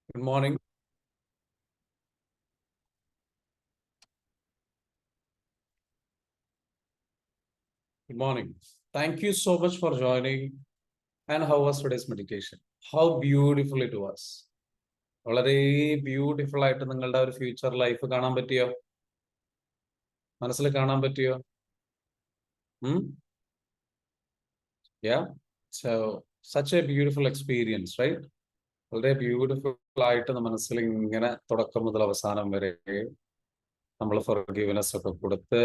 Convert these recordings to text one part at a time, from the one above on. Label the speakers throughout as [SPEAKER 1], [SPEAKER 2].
[SPEAKER 1] Good morning. Good morning. Thank you so much for joining. And how was today's meditation? How beautiful it was. വളരെ beautiful ആയിട്ട് നിങ്ങളുടെ ഒരു future life കാണാൻ പറ്റിയോ? മനസ്സിൽ കാണാൻ പറ്റിയോ? Yeah. So such a beautiful experience, right? വളരെ ബ്യൂട്ടിഫുൾ ആയിട്ട് മനസ്സിൽ ഇങ്ങനെ തുടക്കം മുതൽ അവസാനം വരെ നമ്മൾ ഫോർഗീവ്നെസ് ഒക്കെ കൊടുത്ത്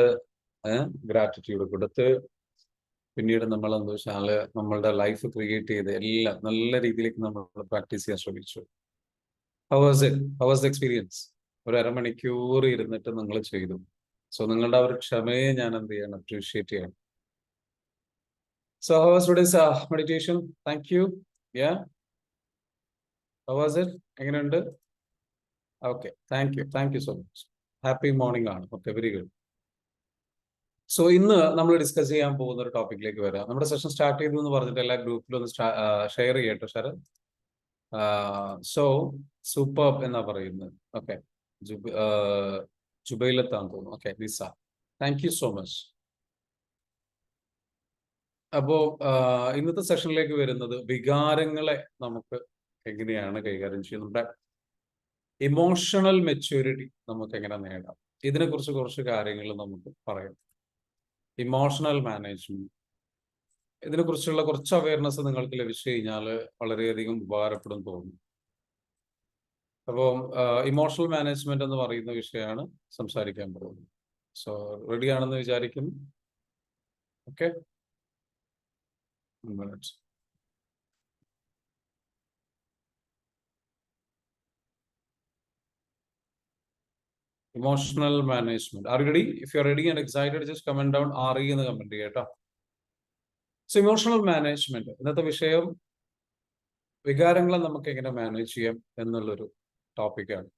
[SPEAKER 1] ഗ്രാറ്റിറ്റ്യൂഡ് കൊടുത്ത് പിന്നീട് നമ്മൾ എന്താ വെച്ചാൽ നമ്മളുടെ ലൈഫ് ക്രിയേറ്റ് ചെയ്ത് എല്ലാം നല്ല രീതിയിലേക്ക് നമ്മൾ പ്രാക്ടീസ് ചെയ്യാൻ ശ്രമിച്ചു. How was it? How was the experience? ഒരു അരമണിക്കൂർ ഇരുന്നിട്ട് നിങ്ങൾ ചെയ്തു. സോ നിങ്ങളുടെ ആ ഒരു ക്ഷമയെ ഞാൻ എന്ത് ചെയ്യണം? അപ്രീഷിയേറ്റ് ചെയ്യണം. So how was today's meditation? Thank you. Yeah, how was it? എങ്ങനെയുണ്ട്? Okay, thank you so much. Happy morning ആണ്. Okay, very good. സോ ഇന്ന് നമ്മൾ ഡിസ്കസ് ചെയ്യാൻ പോകുന്ന ഒരു ടോപ്പിക്കിലേക്ക് വരാം. നമ്മുടെ സെഷൻ സ്റ്റാർട്ട് ചെയ്തു എന്ന് പറഞ്ഞിട്ട് എല്ലാ ഗ്രൂപ്പിലും ഒന്ന് ഷെയർ ചെയ്യട്ടോ സാർ. സോ സൂപ്പർ എന്നാ പറയുന്നത്. ഓക്കെ, ജുബൈലത്താന്ന് തോന്നുന്നു. Okay, Nisa, thank you so much. അപ്പോ ഇന്നത്തെ സെഷനിലേക്ക് വരുന്നത് വികാരങ്ങളെ നമുക്ക് എങ്ങനെയാണ് കൈകാര്യം ചെയ്യുന്നത്, നമ്മുടെ ഇമോഷണൽ മെച്യൂരിറ്റി നമുക്ക് എങ്ങനെ നേടാം, ഇതിനെക്കുറിച്ച് കുറച്ച് കാര്യങ്ങൾ നമുക്ക് പറയാം. ഇമോഷണൽ മാനേജ്മെന്റ്, ഇതിനെക്കുറിച്ചുള്ള കുറച്ച് അവയർനെസ് നിങ്ങൾക്ക് ലഭിച്ചു കഴിഞ്ഞാൽ വളരെയധികം ഉപകാരപ്പെടും തോന്നുന്നു. അപ്പോൾ ഇമോഷണൽ മാനേജ്മെന്റ് എന്ന് പറയുന്ന വിഷയമാണ് സംസാരിക്കാൻ പോകുന്നത്. സോ റെഡി ആണെന്ന് വിചാരിക്കുന്നു. Okay, emotional management. Are you ready? If you are ready and excited, just comment down RE എന്ന് കമന്റ് ചെയ്യട്ടോ. സോ ഇമോഷണൽ മാനേജ്മെന്റ്, ഇന്നത്തെ വിഷയം വികാരങ്ങളെ നമുക്ക് എങ്ങനെ മാനേജ് ചെയ്യാം എന്നുള്ളൊരു ടോപ്പിക്കാണ്.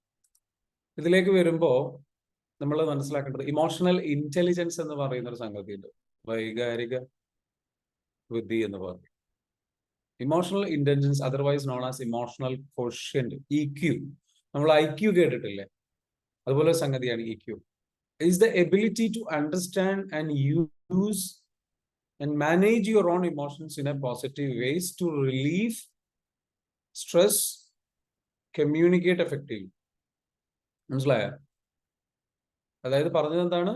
[SPEAKER 1] ഇതിലേക്ക് വരുമ്പോൾ നമ്മൾ മനസ്സിലാക്കേണ്ടത് ഇമോഷണൽ ഇന്റലിജൻസ് എന്ന് പറയുന്ന ഒരു സംഗതിയുണ്ട്. വൈകാരിക ബുദ്ധി എന്ന് പറയും. Emotional intelligence, otherwise known as emotional quotient, EQ. നമ്മൾ IQ കേട്ടിട്ടില്ലേ? അതുപോലെ ഒരു സംഗതിയാണ് EQ. Is the ability to understand and use and manage your own emotions in a positive ways to relieve stress, communicate effectively. മനസ്സിലായോ? അതായത് പറഞ്ഞത് എന്താണ്?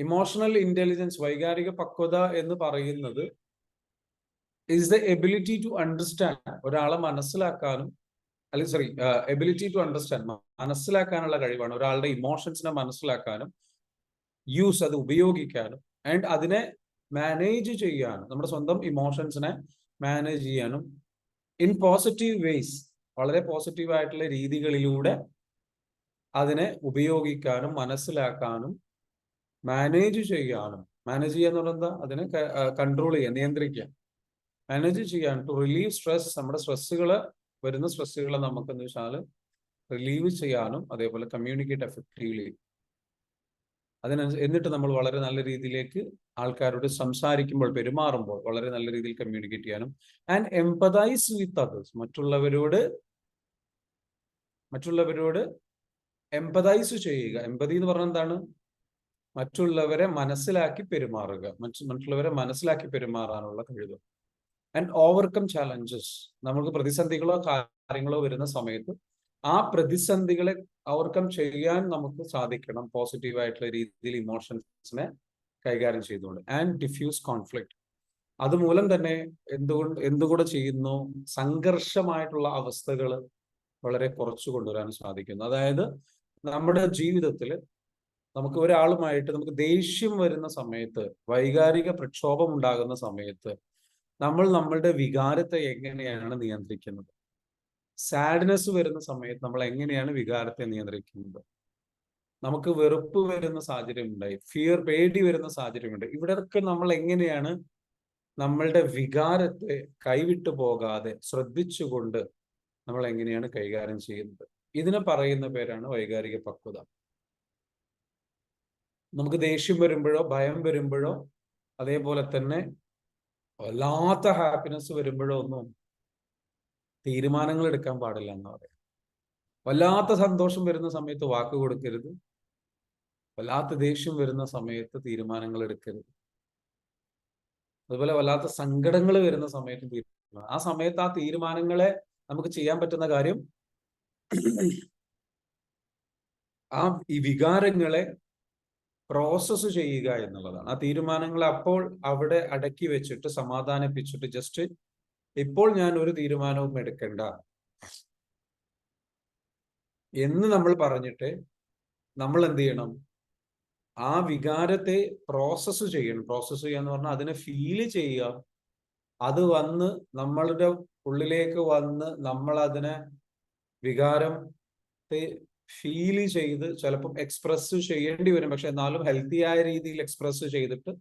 [SPEAKER 1] Emotional intelligence, വൈകാരിക പക്വത എന്ന് പറയുന്നത് is the ability to understand, ഒരാളെ മനസ്സിലാക്കാനും, അല്ലെങ്കിൽ സോറി, എബിലിറ്റി ടു അണ്ടർസ്റ്റാൻഡ്, മനസ്സിലാക്കാനുള്ള കഴിവാണ്. ഒരാളുടെ ഇമോഷൻസിനെ മനസ്സിലാക്കാനും, യൂസ്, അത് ഉപയോഗിക്കാനും, ആൻഡ് അതിനെ മാനേജ് ചെയ്യാനും, നമ്മുടെ സ്വന്തം ഇമോഷൻസിനെ മാനേജ് ചെയ്യാനും ഇൻ പോസിറ്റീവ് വേസ്, വളരെ പോസിറ്റീവ് ആയിട്ടുള്ള രീതികളിലൂടെ അതിനെ ഉപയോഗിക്കാനും, മനസ്സിലാക്കാനും, മാനേജ് ചെയ്യാനും. മാനേജ് ചെയ്യാന്ന് പറഞ്ഞാൽ എന്താ? അതിനെ കൺട്രോൾ ചെയ്യാൻ, നിയന്ത്രിക്കാൻ, മാനേജ് ചെയ്യാൻ. ടു റിലീവ് സ്ട്രെസ്, നമ്മുടെ വരുന്ന സ്ട്രെസ്സുകളെ നമുക്ക് എന്ന് വെച്ചാൽ റിലീവ് ചെയ്യാനും, അതേപോലെ കമ്മ്യൂണിക്കേറ്റ് എഫക്റ്റീവ്ലി. എന്നിട്ട് നമ്മൾ വളരെ നല്ല രീതിയിലേക്ക് ആൾക്കാരോട് സംസാരിക്കുമ്പോൾ, പെരുമാറുമ്പോൾ വളരെ നല്ല രീതിയിൽ കമ്മ്യൂണിക്കേറ്റ് ചെയ്യാനും, ആൻഡ് എംപതൈസ് വിത്ത് അതേഴ്സ്, മറ്റുള്ളവരോട് എംപതൈസ് ചെയ്യുക. എംപതി എന്ന് പറഞ്ഞാൽ എന്താണ്? മറ്റുള്ളവരെ മനസ്സിലാക്കി പെരുമാറുക, മറ്റുള്ളവരെ മനസ്സിലാക്കി പെരുമാറാനുള്ള കഴിവ്. ആൻഡ് ഓവർകം ചാലഞ്ചസ്, നമുക്ക് പ്രതിസന്ധികളോ കാര്യങ്ങളോ വരുന്ന സമയത്ത് ആ പ്രതിസന്ധികളെ ഓവർകം ചെയ്യാൻ നമുക്ക് സാധിക്കണം പോസിറ്റീവ് ആയിട്ടുള്ള രീതിയിൽ ഇമോഷൻസിനെ കൈകാര്യം ചെയ്തുകൊണ്ട്. ആൻഡ് ഡിഫ്യൂസ് കോൺഫ്ലിക്റ്റ്, അതുമൂലം തന്നെ എന്തുകൂടെ ചെയ്യുന്നു? സംഘർഷമായിട്ടുള്ള അവസ്ഥകൾ വളരെ കുറച്ചു കൊണ്ടുവരാൻ സാധിക്കുന്നു. അതായത് നമ്മുടെ ജീവിതത്തിൽ നമുക്ക് ഒരാളുമായിട്ട് നമുക്ക് ദേഷ്യം വരുന്ന സമയത്ത്, വൈകാരിക പ്രക്ഷോഭം ഉണ്ടാകുന്ന സമയത്ത് നമ്മൾ നമ്മളുടെ വികാരത്തെ എങ്ങനെയാണ് നിയന്ത്രിക്കുന്നത്? സാഡ്നെസ് വരുന്ന സമയത്ത് നമ്മൾ എങ്ങനെയാണ് വികാരത്തെ നിയന്ത്രിക്കുന്നത്? നമുക്ക് വെറുപ്പ് വരുന്ന സാഹചര്യമുണ്ടായി, പേടി വരുന്ന സാഹചര്യമുണ്ട്. ഇവിടെയൊക്കെ നമ്മൾ എങ്ങനെയാണ് നമ്മളുടെ വികാരത്തെ കൈവിട്ടു പോകാതെ ശ്രദ്ധിച്ചുകൊണ്ട് നമ്മൾ എങ്ങനെയാണ് കൈകാര്യം ചെയ്യുന്നത്? ഇതിനെ പറയുന്ന പേരാണ് വൈകാരിക പക്വത. നമുക്ക് ദേഷ്യം വരുമ്പോഴോ, ഭയം വരുമ്പോഴോ, അതേപോലെ തന്നെ വല്ലാത്ത ഹാപ്പിനെസ് വരുമ്പോഴോ ഒന്നും തീരുമാനങ്ങൾ എടുക്കാൻ പാടില്ല എന്ന് പറയാം. വല്ലാത്ത സന്തോഷം വരുന്ന സമയത്ത് വാക്ക് കൊടുക്കരുത്, വല്ലാത്ത ദേഷ്യം വരുന്ന സമയത്ത് തീരുമാനങ്ങൾ എടുക്കരുത്. അതുപോലെ വല്ലാത്ത സങ്കടങ്ങൾ വരുന്ന സമയത്ത് തീരുമാനം, ആ സമയത്ത് ആ തീരുമാനങ്ങളെ നമുക്ക് ചെയ്യാൻ പറ്റുന്ന കാര്യം ഈ വികാരങ്ങളെ പ്രോസസ്സ് ചെയ്യുക എന്നുള്ളതാണ്. ആ തീരുമാനങ്ങളെ അപ്പോൾ അവിടെ അടക്കി വെച്ചിട്ട് സമാധാനിപ്പിച്ചിട്ട് ജസ്റ്റ് ഇപ്പോൾ ഞാൻ ഒരു തീരുമാനവും എടുക്കണ്ട എന്ന് നമ്മൾ പറഞ്ഞിട്ട് നമ്മൾ എന്ത് ചെയ്യണം? ആ വികാരത്തെ പ്രോസസ്സ് ചെയ്യണം. പ്രോസസ്സ് ചെയ്യുക എന്ന് പറഞ്ഞാൽ അതിനെ ഫീല് ചെയ്യുക. അത് വന്ന് നമ്മളുടെ ഉള്ളിലേക്ക് വന്ന് നമ്മൾ അതിനെ വികാരത്തെ ഫീൽ ചെയ്ത് ചിലപ്പം എക്സ്പ്രസ് ചെയ്യേണ്ടി വരും. പക്ഷെ എന്നാലും ഹെൽത്തി ആയ രീതിയിൽ എക്സ്പ്രസ് ചെയ്തിട്ട്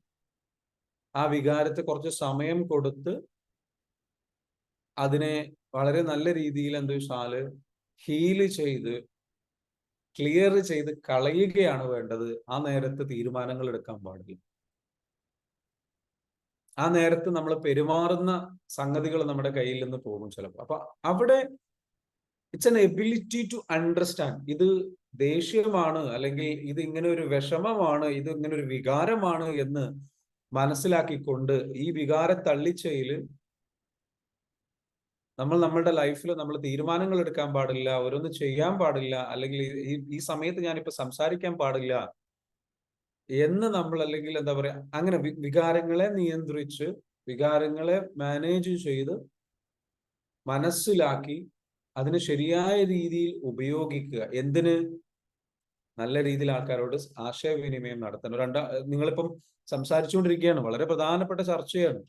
[SPEAKER 1] ആ വികാരത്തെ കുറച്ച് സമയം കൊടുത്ത് അതിനെ വളരെ നല്ല രീതിയിൽ എന്താ വെച്ചാല് ഹീല് ചെയ്ത് ക്ലിയർ ചെയ്ത് കളയുകയാണ് വേണ്ടത്. ആ നേരത്ത് തീരുമാനങ്ങൾ എടുക്കാൻ പാടില്ല. ആ നേരത്ത് നമ്മൾ പെരുമാറുന്ന സംഗതികൾ നമ്മുടെ കയ്യിൽ നിന്ന് പോകും ചിലപ്പോൾ. അപ്പൊ അവിടെ it's an ability to understand. ഇത് ദേഷ്യമാണ്, അല്ലെങ്കിൽ ഇത് ഇങ്ങനെ ഒരു വിഷമമാണ്, ഇത് ഇങ്ങനെ ഒരു വികാരമാണ് എന്ന് മനസ്സിലാക്കിക്കൊണ്ട് ഈ വികാര തള്ളിച്ചയില് നമ്മൾ നമ്മളുടെ ലൈഫിൽ നമ്മൾ തീരുമാനങ്ങൾ എടുക്കാൻ പാടില്ല, ഓരോന്ന് ചെയ്യാൻ പാടില്ല, അല്ലെങ്കിൽ ഈ സമയത്ത് ഞാനിപ്പോ സംസാരിക്കാൻ പാടില്ല എന്ന് നമ്മൾ, അല്ലെങ്കിൽ എന്താ പറയാ, അങ്ങനെ വികാരങ്ങളെ നിയന്ത്രിച്ച് വികാരങ്ങളെ മാനേജ് ചെയ്ത് മനസ്സിലാക്കി അതിന് ശരിയായ രീതിയിൽ ഉപയോഗിക്കുക. എന്തിന്? നല്ല രീതിയിൽ ആൾക്കാരോട് ആശയവിനിമയം നടത്തണം. നിങ്ങളിപ്പം സംസാരിച്ചുകൊണ്ടിരിക്കുകയാണ്, വളരെ പ്രധാനപ്പെട്ട ചർച്ചയാണ്.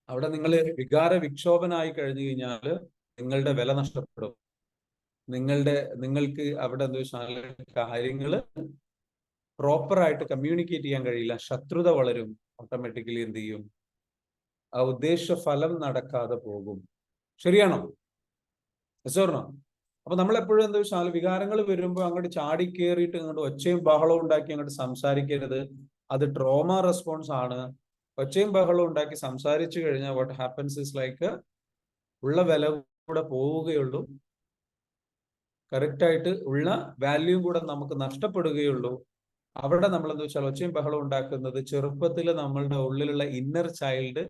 [SPEAKER 1] അവിടെ നിങ്ങൾ വികാര വിക്ഷോഭനായി കഴിഞ്ഞു കഴിഞ്ഞാൽ നിങ്ങളുടെ വില നഷ്ടപ്പെടും. നിങ്ങൾക്ക് അവിടെ എന്താ വെച്ചാൽ കാര്യങ്ങൾ പ്രോപ്പറായിട്ട് കമ്മ്യൂണിക്കേറ്റ് ചെയ്യാൻ കഴിയില്ല. ശത്രുത വളരും. ഓട്ടോമാറ്റിക്കലി എന്ത് ചെയ്യും? ആ ഉദ്ദേശ ഫലം നടക്കാതെ പോകും. ശരിയാണോ? യെസ്. അപ്പൊ നമ്മൾ എപ്പോഴും എന്താ വെച്ചാൽ വികാരങ്ങൾ വരുമ്പോൾ അങ്ങോട്ട് ചാടി കയറിയിട്ട് അങ്ങോട്ട് ഒച്ചയും ബഹളവും ഉണ്ടാക്കി അങ്ങോട്ട് സംസാരിക്കരുത്. അത് ട്രോമ റെസ്പോൺസ് ആണ്. ഒച്ചയും ബഹളവും ഉണ്ടാക്കി സംസാരിച്ചു കഴിഞ്ഞാൽ വാട്ട് ഹാപ്പൻസ് ഇസ് ലൈക്ക് ഉള്ള വില കൂടെ പോവുകയുള്ളൂ. കറക്റ്റായിട്ട് ഉള്ള വാല്യൂ കൂടെ നമുക്ക് നഷ്ടപ്പെടുകയുള്ളൂ. അവിടെ നമ്മൾ എന്താ വെച്ചാൽ ഒച്ചയും ബഹളവും ഉണ്ടാക്കുന്നത് ചെറുപ്പത്തിൽ നമ്മളുടെ ഉള്ളിലുള്ള ഇന്നർ ചൈൽഡ്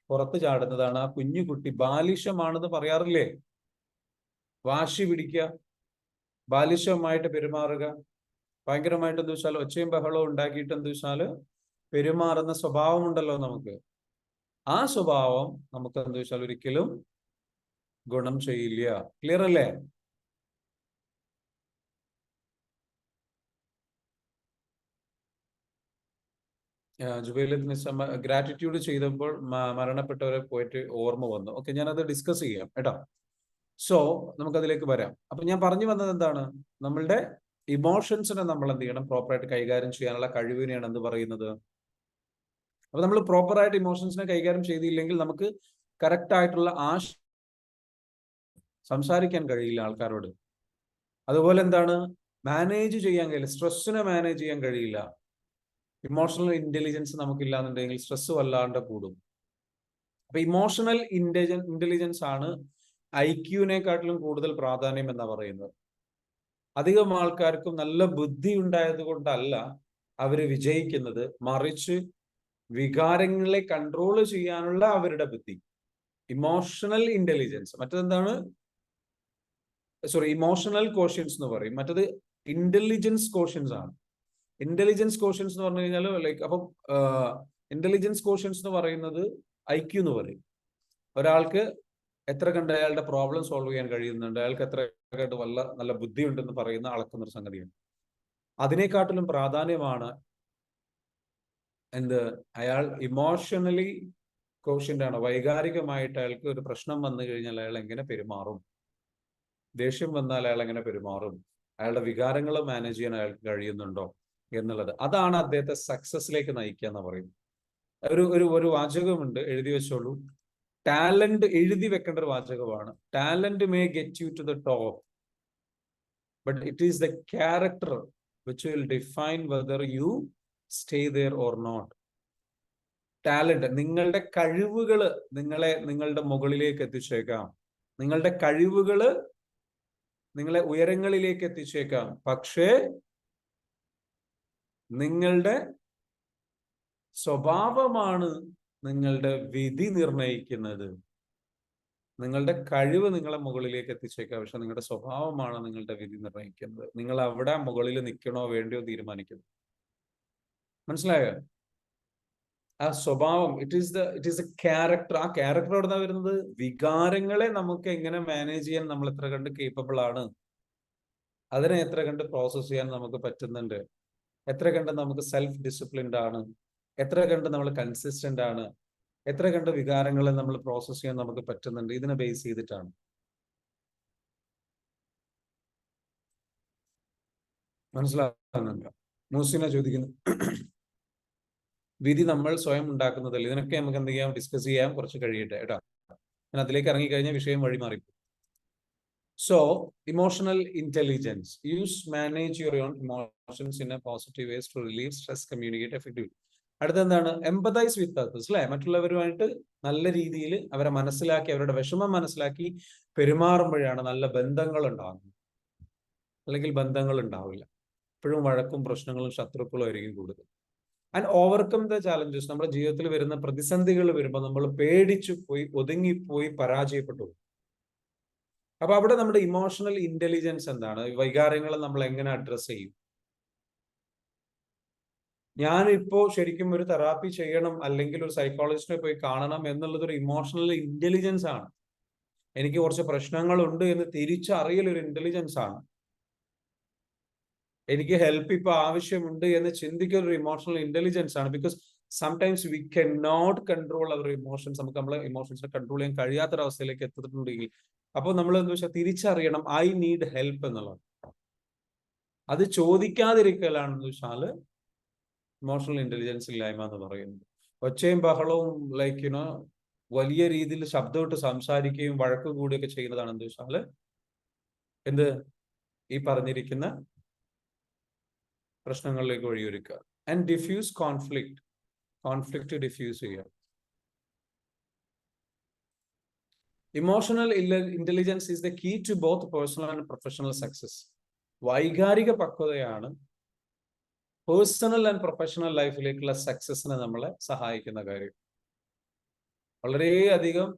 [SPEAKER 1] പുറത്തു ചാടുന്നതാണ്. ആ കുഞ്ഞുകുട്ടി ബാലിശമാണെന്ന് പറയാറില്ലേ? വാശി പിടിക്കുക, ബാലിശമായിട്ട് പെരുമാറുക, ഭയങ്കരമായിട്ട് എന്താ വെച്ചാൽ ഒച്ചയും ബഹളവും ഉണ്ടാക്കിയിട്ട് എന്താ വെച്ചാൽ പെരുമാറുന്ന സ്വഭാവമുണ്ടല്ലോ നമുക്ക്. ആ സ്വഭാവം നമുക്ക് എന്താ വെച്ചാൽ ഒരിക്കലും ഗുണം ചെയ്യില്ല. ക്ലിയർ അല്ലേ? ജുബൈലത്ത് നിസ്സമ്മ ഗ്രാറ്റിറ്റ്യൂഡ് ചെയ്തപ്പോൾ മരണപ്പെട്ടവരെ പോയിട്ട് ഓർമ്മ വന്നു. ഓക്കെ, ഞാനത് ഡിസ്കസ് ചെയ്യാം കേട്ടോ. സോ നമുക്കതിലേക്ക് വരാം. അപ്പൊ ഞാൻ പറഞ്ഞു വന്നത് എന്താണ്? നമ്മളുടെ ഇമോഷൻസിനെ നമ്മൾ എന്ത് ചെയ്യണം? പ്രോപ്പറായിട്ട് കൈകാര്യം ചെയ്യാനുള്ള കഴിവിനെയാണ് എന്ത് പറയുന്നത്? അപ്പൊ നമ്മൾ പ്രോപ്പറായിട്ട് ഇമോഷൻസിനെ കൈകാര്യം ചെയ്തില്ലെങ്കിൽ നമുക്ക് കറക്റ്റ് ആയിട്ടുള്ള സംസാരിക്കാൻ കഴിയില്ല ആൾക്കാരോട്. അതുപോലെ എന്താണ്? മാനേജ് ചെയ്യാൻ കഴിയില്ല. സ്ട്രെസ്സിനെ മാനേജ് ചെയ്യാൻ കഴിയില്ല. ഇമോഷണൽ ഇന്റലിജൻസ് നമുക്കില്ലാന്നുണ്ടെങ്കിൽ സ്ട്രെസ് വല്ലാണ്ട് കൂടും. അപ്പൊ ഇമോഷണൽ ഇന്റലിജൻസ് ആണ് ഐക്യുവിനെക്കാട്ടിലും കൂടുതൽ പ്രാധാന്യം എന്നാ പറയുന്നത്. അധികം ആൾക്കാർക്കും നല്ല ബുദ്ധി ഉണ്ടായത് കൊണ്ടല്ല അവര് വിജയിക്കുന്നത്, മറിച്ച് വികാരങ്ങളെ കൺട്രോൾ ചെയ്യാനുള്ള അവരുടെ ബുദ്ധി, ഇമോഷണൽ ഇന്റലിജൻസ്. മറ്റതെന്താണ്? ഇമോഷണൽ കോഷ്യൻസ് എന്ന് പറയും. മറ്റത് ഇന്റലിജൻസ് കോഷ്യൻസ് ആണ്. ഇന്റലിജൻസ് കോഷ്യൻസ് എന്ന് പറഞ്ഞു കഴിഞ്ഞാൽ ലൈക്ക് അപ്പം ഇന്റലിജൻസ് കോഷ്യൻസ് എന്ന് പറയുന്നത് ഐക്യു എന്ന് പറയും. ഒരാൾക്ക് എത്ര കണ്ട് അയാളുടെ പ്രോബ്ലം സോൾവ് ചെയ്യാൻ കഴിയുന്നുണ്ട്, അയാൾക്ക് എത്ര കണ്ട് നല്ല ബുദ്ധി ഉണ്ടെന്ന് പറയുന്ന അളക്കുന്ന ഒരു സംഗതിയാണ്. അതിനെക്കാട്ടിലും പ്രാധാന്യമാണ് അയാൾ ഇമോഷണലി കോഷ്യന്റ് ആണ്. വൈകാരികമായിട്ട് അയാൾക്ക് ഒരു പ്രശ്നം വന്നു കഴിഞ്ഞാൽ അയാൾ എങ്ങനെ പെരുമാറും, ദേഷ്യം വന്നാൽ അയാൾ എങ്ങനെ പെരുമാറും, അയാളുടെ വികാരങ്ങൾ മാനേജ് ചെയ്യാൻ അയാൾക്ക് കഴിയുന്നുണ്ടോ എന്നുള്ളത്. അതാണ് അദ്ദേഹത്തെ സക്സസിലേക്ക് നയിക്കുക എന്ന് പറയുന്നത്. ഒരു വാചകമുണ്ട്, എഴുതി വെച്ചോളൂ. ടാലന്റ് എഴുതി വെക്കേണ്ട ഒരു വാചകമാണ്. Talent may get you to the top, but it is the character which will define whether you stay there or not. Talent, നിങ്ങളുടെ കഴിവുകൾ നിങ്ങളെ നിങ്ങളുടെ മുകളിലേക്ക് എത്തിച്ചേക്കാം. നിങ്ങളുടെ കഴിവുകള് നിങ്ങളെ ഉയരങ്ങളിലേക്ക് എത്തിച്ചേക്കാം. പക്ഷേ നിങ്ങളുടെ സ്വഭാവമാണ് നിങ്ങളുടെ വിധി നിർണയിക്കുന്നത്. നിങ്ങളുടെ കഴിവ് നിങ്ങളെ മുകളിലേക്ക് എത്തിച്ചേക്കാം, പക്ഷെ നിങ്ങളുടെ സ്വഭാവമാണ് നിങ്ങളുടെ വിധി നിർണയിക്കുന്നത്. നിങ്ങൾ അവിടെ മുകളിൽ നിൽക്കണോ വേണ്ടിയോ തീരുമാനിക്കുന്നു. മനസ്സിലായോ? ആ സ്വഭാവം, ഇറ്റ് ഈസ് എ ക്യാരക്ടർ. ആ ക്യാരക്ടർ എവിടെ നിന്നാണ് വരുന്നത്? വികാരങ്ങളെ നമുക്ക് എങ്ങനെ മാനേജ് ചെയ്യാൻ നമ്മൾ എത്ര കണ്ട് കേപ്പബിൾ ആണ്, അതിനെ എത്ര കണ്ട് പ്രോസസ് ചെയ്യാൻ നമുക്ക് പറ്റുന്നുണ്ട്, എത്ര കണ്ട് നമുക്ക് സെൽഫ് ഡിസിപ്ലിൻഡ് ആണ്, എത്ര കണ്ട് നമ്മൾ കൺസിസ്റ്റന്റ് ആണ്, എത്ര കണ്ട് വികാരങ്ങളെ നമ്മൾ പ്രോസസ് ചെയ്യാൻ നമുക്ക് പറ്റുന്നുണ്ട്, ഇതിനെ ബേസ് ചെയ്തിട്ടാണ്. മനസ്സിലാകുന്നുണ്ടോ? മൂസിനെ ചോദിക്കുന്നു, വിധി നമ്മൾ സ്വയം ഉണ്ടാക്കുന്നതല്ല. ഇതിനൊക്കെ നമുക്ക് എന്ത് ചെയ്യാം, ഡിസ്കസ് ചെയ്യാം, കുറച്ച് കഴിയട്ടെ കേട്ടോ. ഞാൻ അതിലേക്ക് ഇറങ്ങിക്കഴിഞ്ഞാൽ വിഷയം വഴിമാറി. So emotional intelligence, use manage your own emotions in a positive ways to relieve stress, communicate effectively. അടുത്തെന്താണ്? എംപതൈസ് വിത്ത് അതേഴ്സ്, അല്ലെ? മറ്റുള്ളവരുമായിട്ട് നല്ല രീതിയിൽ അവരെ മനസ്സിലാക്കി, അവരുടെ വിഷമം മനസ്സിലാക്കി പെരുമാറുമ്പോഴാണ് നല്ല ബന്ധങ്ങൾ ഉണ്ടാകുന്നത്. അല്ലെങ്കിൽ ബന്ധങ്ങൾ ഉണ്ടാവില്ല. എപ്പോഴും വഴക്കും പ്രശ്നങ്ങളും ശത്രുക്കളും ആയിരിക്കും കൂടുതൽ. ആൻഡ് ഓവർകം ദ ചാലഞ്ചസ്, നമ്മുടെ ജീവിതത്തിൽ വരുന്ന പ്രതിസന്ധികൾ വരുമ്പോൾ നമ്മൾ പേടിച്ചു പോയി, ഒതുങ്ങിപ്പോയി, പരാജയപ്പെട്ടു. അപ്പൊ അവിടെ നമ്മുടെ ഇമോഷണൽ ഇന്റലിജൻസ് എന്താണ്? വികാരങ്ങളെ നമ്മൾ എങ്ങനെ അഡ്രസ് ചെയ്യും? ഞാനിപ്പോ ശരിക്കും ഒരു തെറാപ്പി ചെയ്യണം, അല്ലെങ്കിൽ ഒരു സൈക്കോളജിസ്റ്റിനെ പോയി കാണണം എന്നുള്ളത് ഒരു ഇമോഷണൽ ഇന്റലിജൻസ് ആണ്. എനിക്ക് കുറച്ച് പ്രശ്നങ്ങളുണ്ട് എന്ന് തിരിച്ചറിയൽ ഒരു ഇന്റലിജൻസ് ആണ്. എനിക്ക് ഹെൽപ്പ് ഇപ്പൊ ആവശ്യമുണ്ട് എന്ന് ചിന്തിക്കുന്ന ഒരു ഇമോഷണൽ ഇന്റലിജൻസ് ആണ്. Because sometimes we can not control our emotions. നമുക്ക് നമ്മളെ ഇമോഷൻസിനെ കൺട്രോൾ ചെയ്യാൻ കഴിയാത്തൊരവസ്ഥയിലേക്ക് എത്തിയിട്ടുണ്ടെങ്കിൽ അപ്പോൾ നമ്മൾ എന്താ വെച്ചാൽ തിരിച്ചറിയണം, ഐ നീഡ് ഹെൽപ്പ് എന്നുള്ളത്. അത് ചോദിക്കാതിരിക്കലാണെന്ന് വെച്ചാൽ ഇമോഷണൽ ഇന്റലിജൻസ് ഇല്ലായ്മ എന്ന് പറയുന്നത്. ഒച്ചയും ബഹളവും വലിയ രീതിയിൽ ശബ്ദമിട്ട് സംസാരിക്കുകയും വഴക്ക് കൂടുകയൊക്കെ ചെയ്യുന്നതാണ് എന്ത് വെച്ചാൽ എന്ത് ഈ പറഞ്ഞിരിക്കുന്ന പ്രശ്നങ്ങളിലേക്ക് വഴിയൊരുക്കുക. ആൻഡ് ഡിഫ്യൂസ് കോൺഫ്ലിക്റ്റ് ഡിഫ്യൂസ് ചെയ്യുക. Emotional intelligence is the key to both personal and professional success. വൈകാരിക പക്വതയാണ് പേഴ്സണൽ ആൻഡ് പ്രൊഫഷണൽ ലൈഫിലേക്കുള്ള സക്സസിനെ നമ്മളെ സഹായിക്കുന്ന കാര്യം. വളരെയധികം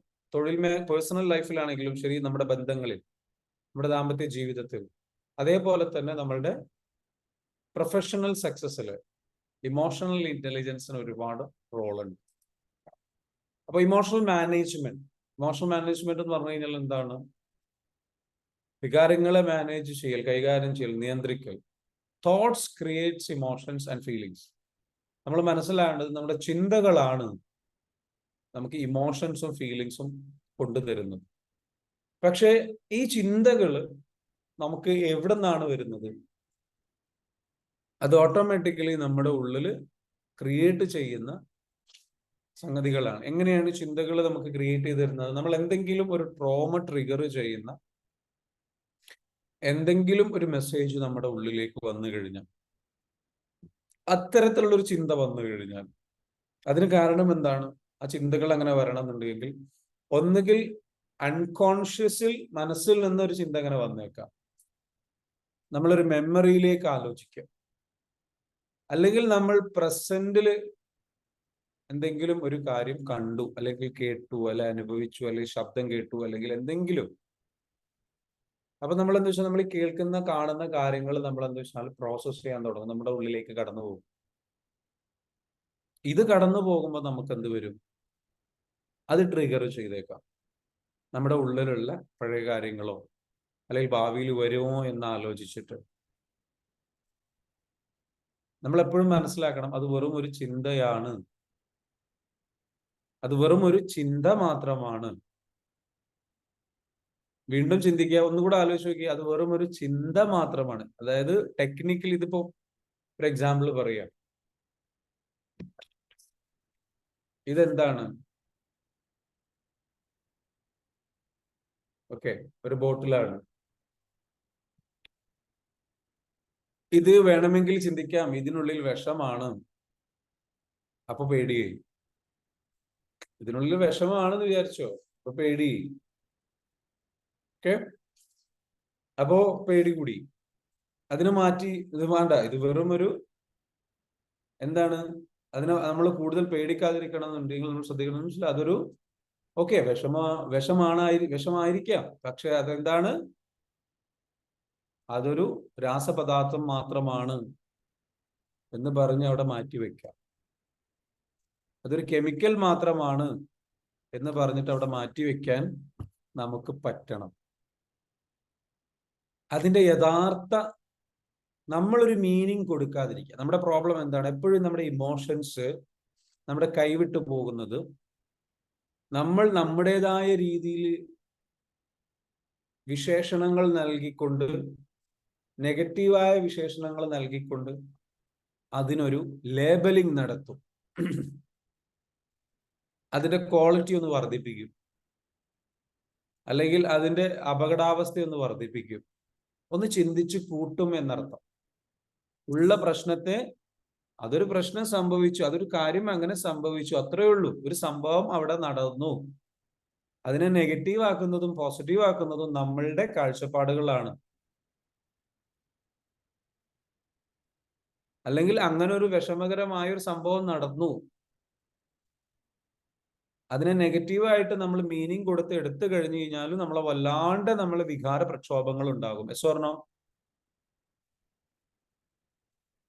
[SPEAKER 1] പേഴ്സണൽ ലൈഫിലാണെങ്കിലും ശരി, നമ്മുടെ ബന്ധങ്ങളിൽ, നമ്മുടെ ദാമ്പത്യ ജീവിതത്തിൽ, അതേപോലെ തന്നെ നമ്മളുടെ പ്രൊഫഷണൽ സക്സസിൽ ഇമോഷണൽ ഇന്റലിജൻസിന് ഒരുപാട് റോളുണ്ട്. അപ്പൊ ഇമോഷണൽ മാനേജ്മെന്റ് എന്ന് പറഞ്ഞു കഴിഞ്ഞാൽ എന്താണ്? വികാരങ്ങളെ മാനേജ് ചെയ്യൽ, കൈകാര്യം ചെയ്യൽ, നിയന്ത്രിക്കൽ. Thoughts creates emotions and feelings. നമ്മൾ മനസ്സിലാകേണ്ടത് നമ്മുടെ ചിന്തകളാണ് നമുക്ക് ഇമോഷൻസും ഫീലിങ്സും കൊണ്ടുതരുന്നത്. പക്ഷേ ഈ ചിന്തകൾ നമുക്ക് എവിടെ നിന്നാണ് വരുന്നത്? അത് ഓട്ടോമാറ്റിക്കലി നമ്മുടെ ഉള്ളിൽ ക്രിയേറ്റ് ചെയ്യുന്ന സംഗതികളാണ്. എങ്ങനെയാണ് ചിന്തകൾ നമുക്ക് ക്രിയേറ്റ് ചെയ്ത് തരുന്നത്? നമ്മൾ എന്തെങ്കിലും ഒരു ട്രോമ ട്രിഗർ ചെയ്യുന്ന എന്തെങ്കിലും ഒരു മെസ്സേജ് നമ്മുടെ ഉള്ളിലേക്ക് വന്നു കഴിഞ്ഞാൽ, അത്തരത്തിലുള്ള ഒരു ചിന്ത വന്നു കഴിഞ്ഞാൽ അതിന് കാരണം എന്താണ്? ആ ചിന്തകൾ അങ്ങനെ വരണമെന്നുണ്ടെങ്കിൽ ഒന്നുകിൽ അൺകോൺഷ്യസിൽ മനസ്സിൽ നിന്നൊരു ചിന്ത അങ്ങനെ വന്നേക്കാം, നമ്മളൊരു മെമ്മറിയിലേക്ക് ആലോചിക്കാം, അല്ലെങ്കിൽ നമ്മൾ പ്രസന്റിൽ എന്തെങ്കിലും ഒരു കാര്യം കണ്ടു, അല്ലെങ്കിൽ കേട്ടു, അല്ലെ അനുഭവിച്ചു, അല്ലെങ്കിൽ ശബ്ദം കേട്ടു, അല്ലെങ്കിൽ എന്തെങ്കിലും. അപ്പൊ നമ്മൾ എന്താ വെച്ചാൽ നമ്മൾ ഈ കേൾക്കുന്ന കാണുന്ന കാര്യങ്ങൾ നമ്മൾ എന്താ വെച്ചാൽ പ്രോസസ് ചെയ്യാൻ തുടങ്ങും, നമ്മുടെ ഉള്ളിലേക്ക് കടന്നു പോകും. ഇത് കടന്നു പോകുമ്പോൾ നമുക്ക് എന്ത് വരും? അത് ട്രിഗർ ചെയ്തേക്കാം നമ്മുടെ ഉള്ളിലുള്ള പഴയ കാര്യങ്ങളോ, അല്ലെങ്കിൽ ഭാവിയിൽ വരുമോ എന്ന് ആലോചിച്ചിട്ട്. നമ്മൾ എപ്പോഴും മനസ്സിലാക്കണം, അത് വെറും ഒരു ചിന്തയാണ്, അത് വെറും ഒരു ചിന്ത മാത്രമാണ്. വീണ്ടും ചിന്തിക്കുക, ഒന്നുകൂടെ ആലോചിച്ച് നോക്കുക, അത് വെറും ഒരു ചിന്ത മാത്രമാണ്. അതായത് ടെക്നിക്കലി ഇതിപ്പോ ഒരു എക്സാമ്പിൾ പറയാം, ഇതെന്താണ്? ഓക്കെ, ഒരു ബോട്ടിലാണ്. ഇത് വേണമെങ്കിൽ ചിന്തിക്കാം, ഇതിനുള്ളിൽ വിഷമാണ്. അപ്പൊ പേടിയായി. ഇതിനുള്ളിൽ വിഷമാണെന്ന് വിചാരിച്ചോ, അപ്പൊ പേടി. ഓക്കെ. അപ്പോ പേടി കൂടി, അതിനെ മാറ്റി ഇത് വേണ്ട, ഇത് വെറും ഒരു എന്താണ്, അതിനെ നമ്മൾ കൂടുതൽ പേടിക്കാതിരിക്കണം എന്നുണ്ടെങ്കിൽ നമ്മൾ ശ്രദ്ധിക്കണം. അതൊരു ഓക്കെ വിഷമായിരിക്കാം, പക്ഷെ അതെന്താണ്, അതൊരു രാസപദാർത്ഥം മാത്രമാണ് എന്ന് പറഞ്ഞ് അവിടെ മാറ്റിവെക്കാം. അതൊരു കെമിക്കൽ മാത്രമാണ് എന്ന് പറഞ്ഞിട്ട് അവിടെ മാറ്റിവെക്കാൻ നമുക്ക് പറ്റണം. അതിന്റെ യഥാർത്ഥ നമ്മളൊരു മീനിങ് കൊടുക്കാതിരിക്കുക. നമ്മുടെ പ്രോബ്ലം എന്താണ്? എപ്പോഴും നമ്മുടെ ഇമോഷൻസ് നമ്മുടെ കൈവിട്ടു പോകുന്നത് നമ്മൾ നമ്മുടേതായ രീതിയിൽ വിശേഷണങ്ങൾ നൽകിക്കൊണ്ട്, നെഗറ്റീവായ വിശേഷണങ്ങൾ നൽകിക്കൊണ്ട് അതിനൊരു ലേബലിംഗ് നടത്തും. അതിന്റെ ക്വാളിറ്റി ഒന്ന് വർദ്ധിപ്പിക്കും, അല്ലെങ്കിൽ അതിന്റെ അപകടാവസ്ഥ ഒന്ന് വർദ്ധിപ്പിക്കും, ഒന്ന് ചിന്തിച്ച് കൂട്ടും എന്നർത്ഥം. ഉള്ള പ്രശ്നത്തെ, അതൊരു പ്രശ്നം സംഭവിച്ചു, അതൊരു കാര്യം അങ്ങനെ സംഭവിച്ചു, അത്രയേ ഉള്ളൂ. ഒരു സംഭവം അവിടെ നടന്നു. അതിനെ നെഗറ്റീവ് ആക്കുന്നതും പോസിറ്റീവ് ആക്കുന്നതും നമ്മളുടെ കാഴ്ചപ്പാടുകളാണ്. അല്ലെങ്കിൽ അങ്ങനെ ഒരു വിഷമകരമായ ഒരു സംഭവം നടന്നു, അതിനെ നെഗറ്റീവായിട്ട് നമ്മൾ മീനിങ് കൊടുത്ത് എടുത്തു കഴിഞ്ഞു കഴിഞ്ഞാലും നമ്മളെ വല്ലാണ്ട് നമ്മളെ വികാര പ്രക്ഷോഭങ്ങൾ ഉണ്ടാകും. എസ്വർണോ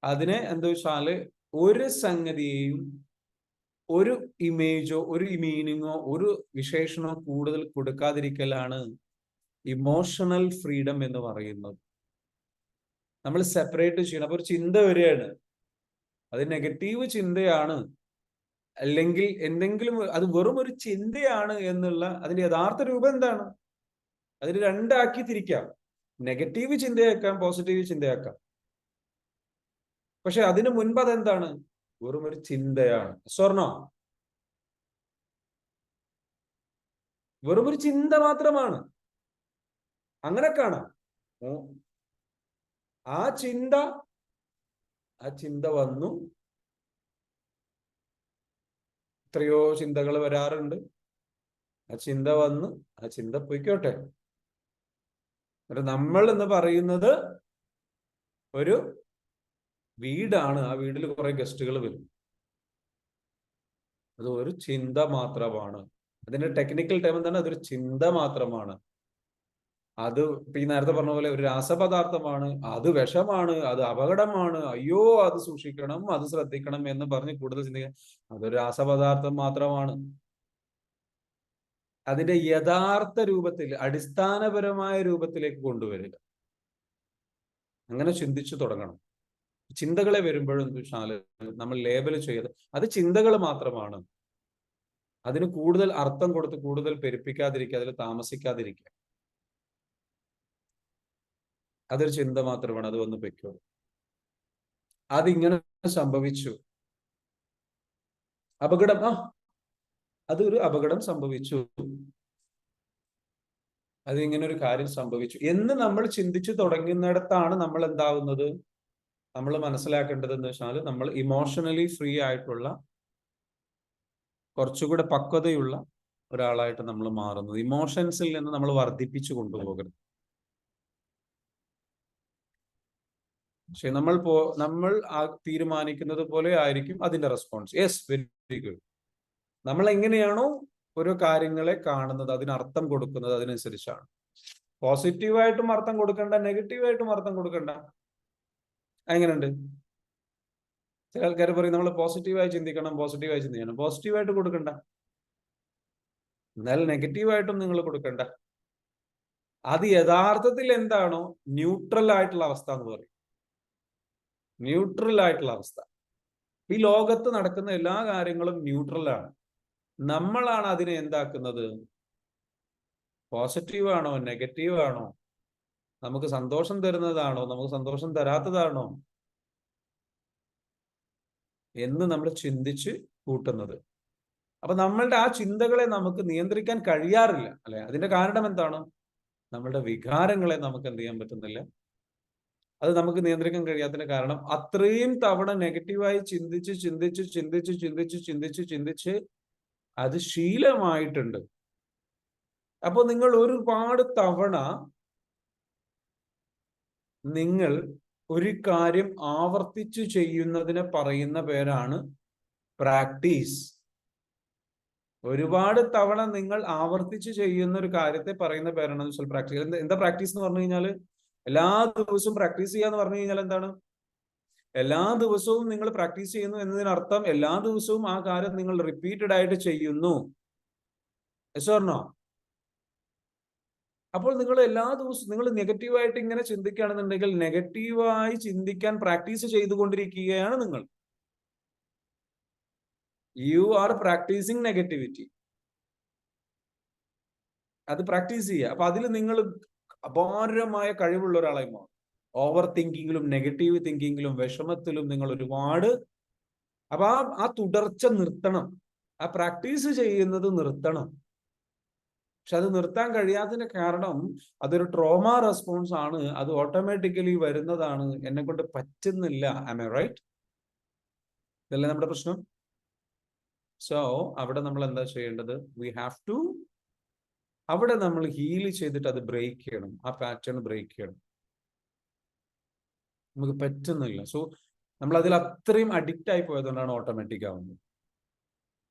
[SPEAKER 1] അതിനെ എന്താ വെച്ചാല് ഒരു സംഗതിയെയും ഒരു ഇമേജോ ഒരു മീനിങ്ങോ ഒരു വിശേഷണോ കൂടുതൽ കൊടുക്കാതിരിക്കലാണ് ഇമോഷണൽ ഫ്രീഡം എന്ന് പറയുന്നത്. നമ്മൾ സെപ്പറേറ്റ് ചെയ്യണം. അപ്പൊ ഒരു ചിന്ത വരികയാണ്, അത് നെഗറ്റീവ് ചിന്തയാണ്, അല്ലെങ്കിൽ എന്തെങ്കിലും അത് വെറും ഒരു ചിന്തയാണ് എന്നുള്ള അതിന്റെ യഥാർത്ഥ രൂപം എന്താണ്? അതിന് രണ്ടാക്കി തിരിക്കാം. നെഗറ്റീവ് ചിന്തയാക്കാം, പോസിറ്റീവ് ചിന്തയാക്കാം. പക്ഷെ അതിനു മുൻപ് അതെന്താണ്? വെറും ഒരു ചിന്തയാണ്. സ്വർണം വെറും ഒരു ചിന്ത മാത്രമാണ്. അങ്ങനെ കാണാം. ആ ചിന്ത വന്നു. എത്രയോ ചിന്തകൾ വരാറുണ്ട്. ആ ചിന്ത വന്ന് ആ ചിന്ത പൊയ്ക്കോട്ടെ. നമ്മൾ എന്ന് പറയുന്നത് ഒരു വീടാണ്. ആ വീട്ടിൽ കുറെ ഗസ്റ്റുകൾ വരും. അത് ഒരു ചിന്ത മാത്രമാണ്. അതിന്റെ ടെക്നിക്കൽ ടൈം എന്താണ്? അതൊരു ചിന്ത മാത്രമാണ്. അത് ഇപ്പൊ ഈ നേരത്തെ പറഞ്ഞ പോലെ ഒരു രാസപദാർത്ഥമാണ്, അത് വിഷമാണ്, അത് അപകടമാണ്, അയ്യോ അത് സൂക്ഷിക്കണം, അത് ശ്രദ്ധിക്കണം എന്ന് പറഞ്ഞ് കൂടുതൽ ചിന്തിക്കണം. അതൊരു രാസപദാർത്ഥം മാത്രമാണ്. അതിന്റെ യഥാർത്ഥ രൂപത്തിൽ, അടിസ്ഥാനപരമായ രൂപത്തിലേക്ക് കൊണ്ടുവരിക. അങ്ങനെ ചിന്തിച്ചു തുടങ്ങണം. ചിന്തകളെ വരുമ്പോഴും നമ്മൾ ലേബൽ ചെയ്ത് അത് ചിന്തകൾ മാത്രമാണ്. അതിന് കൂടുതൽ അർത്ഥം കൊടുത്ത് കൂടുതൽ പെരുപ്പിക്കാതിരിക്കുക, അതിൽ താമസിക്കാതിരിക്കുക. അതൊരു ചിന്ത മാത്രമാണ്, അത് വന്ന് പൊയ്ക്കോ. അതിങ്ങനെ സംഭവിച്ചു, അപകടം, അതൊരു അപകടം സംഭവിച്ചു, അതിങ്ങനെ ഒരു കാര്യം സംഭവിച്ചു എന്ന് നമ്മൾ ചിന്തിച്ചു തുടങ്ങുന്നിടത്താണ് നമ്മൾ എന്താവുന്നത്? നമ്മൾ മനസ്സിലാക്കേണ്ടത് എന്ന് വെച്ചാൽ നമ്മൾ ഇമോഷണലി ഫ്രീ ആയിട്ടുള്ള, കുറച്ചുകൂടെ പക്വതയുള്ള ഒരാളായിട്ട് നമ്മൾ മാറുന്നത്. ഇമോഷൻസിൽ നിന്ന് നമ്മൾ വർദ്ധിപ്പിച്ചു കൊണ്ടുപോകരുത്. പക്ഷെ നമ്മൾ തീരുമാനിക്കുന്നത് പോലെ ആയിരിക്കും അതിന്റെ റെസ്പോൺസ്. Yes, very good. നമ്മൾ എങ്ങനെയാണോ ഓരോ കാര്യങ്ങളെ കാണുന്നത്, അതിനർത്ഥം കൊടുക്കുന്നത്, അതിനനുസരിച്ചാണ്. പോസിറ്റീവായിട്ടും അർത്ഥം കൊടുക്കണ്ട, നെഗറ്റീവായിട്ടും അർത്ഥം കൊടുക്കണ്ട. എങ്ങനെയുണ്ട്? ചില ആൾക്കാർ പറയും നമ്മൾ പോസിറ്റീവായി ചിന്തിക്കണം, പോസിറ്റീവായി ചിന്തിക്കണം. പോസിറ്റീവായിട്ട് കൊടുക്കണ്ട, എന്നാൽ നെഗറ്റീവായിട്ടും നിങ്ങൾ കൊടുക്കണ്ട. അത് യഥാർത്ഥത്തിൽ എന്താണോ ന്യൂട്രൽ ആയിട്ടുള്ള അവസ്ഥ എന്ന് പറയും. ന്യൂട്രൽ ആയിട്ടുള്ള അവസ്ഥ. ഈ ലോകത്ത് നടക്കുന്ന എല്ലാ കാര്യങ്ങളും ന്യൂട്രലാണ്. നമ്മളാണ് അതിനെ എന്താക്കുന്നത്? പോസിറ്റീവ് ആണോ, നെഗറ്റീവ് ആണോ, നമുക്ക് സന്തോഷം തരുന്നതാണോ, നമുക്ക് സന്തോഷം തരാത്തതാണോ എന്ന് നമ്മൾ ചിന്തിച്ച് കൂട്ടുന്നത്. അപ്പൊ നമ്മളുടെ ആ ചിന്തകളെ നമുക്ക് നിയന്ത്രിക്കാൻ കഴിയാറില്ല, അല്ലെ? അതിന്റെ കാരണം എന്താണ്? നമ്മളുടെ വികാരങ്ങളെ നമുക്ക് എന്ത് ചെയ്യാൻ പറ്റുന്നില്ല, അത് നമുക്ക് നിയന്ത്രിക്കാൻ കഴിയാത്തതിന്റെ കാരണം അത്രയും തവണ നെഗറ്റീവായി ചിന്തിച്ച് അത് ശീലമായിട്ടുണ്ട്. അപ്പോൾ നിങ്ങൾ ഒരുപാട് തവണ നിങ്ങൾ ഒരു കാര്യം ആവർത്തിച്ചു ചെയ്യുന്നതിനെ പറയുന്ന പേരാണ് പ്രാക്ടീസ്. ഒരുപാട് തവണ നിങ്ങൾ ആവർത്തിച്ച് ചെയ്യുന്ന ഒരു കാര്യത്തെ പറയുന്ന പേരാണ് പ്രാക്ടീസ്. എന്താ പ്രാക്ടീസ് എന്ന് പറഞ്ഞു കഴിഞ്ഞാൽ, എല്ലാ ദിവസവും പ്രാക്ടീസ് ചെയ്യാന്ന് പറഞ്ഞു കഴിഞ്ഞാൽ എന്താണ്? എല്ലാ ദിവസവും നിങ്ങൾ പ്രാക്ടീസ് ചെയ്യുന്നു എന്നതിനർത്ഥം എല്ലാ ദിവസവും ആ കാര്യം നിങ്ങൾ റിപ്പീറ്റഡ് ആയിട്ട് ചെയ്യുന്നു. Yes or no? അപ്പോൾ നിങ്ങൾ എല്ലാ ദിവസവും നിങ്ങൾ നെഗറ്റീവായിട്ട് ഇങ്ങനെ ചിന്തിക്കുകയാണെന്നുണ്ടെങ്കിൽ നെഗറ്റീവായി ചിന്തിക്കാൻ പ്രാക്ടീസ് ചെയ്തുകൊണ്ടിരിക്കുകയാണ് നിങ്ങൾ. You are practising negativity. അത് പ്രാക്ടീസ് ചെയ്യുക. അപ്പൊ അതിൽ നിങ്ങൾ അപാരമായ കഴിവുള്ള ഒരാളായി മാറും. ഓവർ തിങ്കിങ്ങിലും നെഗറ്റീവ് തിങ്കിങ്ങിലും വിഷമത്തിലും നിങ്ങൾ ഒരുപാട്. അപ്പൊ ആ തുടർച്ച നിർത്തണം. ആ പ്രാക്ടീസ് ചെയ്യുന്നത് നിർത്തണം. പക്ഷെ അത് നിർത്താൻ കഴിയാത്തതിന്റെ കാരണം അതൊരു ട്രോമ റെസ്പോൺസ് ആണ്. അത് ഓട്ടോമാറ്റിക്കലി വരുന്നതാണ്. എന്നെ കൊണ്ട് പറ്റുന്നില്ല. Am I right? ഇതല്ലേ നമ്മുടെ പ്രശ്നം? സോ അവിടെ നമ്മൾ എന്താ ചെയ്യേണ്ടത്? വി ഹാവ് ടു, അവിടെ നമ്മൾ ഹീൽ ചെയ്തിട്ട് അത് ബ്രേക്ക് ചെയ്യണം. ആ പാറ്റേൺ ബ്രേക്ക് ചെയ്യണം. നമുക്ക് പറ്റുന്നില്ല. സോ നമ്മൾ അതിൽ അത്രയും അഡിക്റ്റ് ആയി പോയതുകൊണ്ടാണ് ഓട്ടോമാറ്റിക് ആവുന്നത്.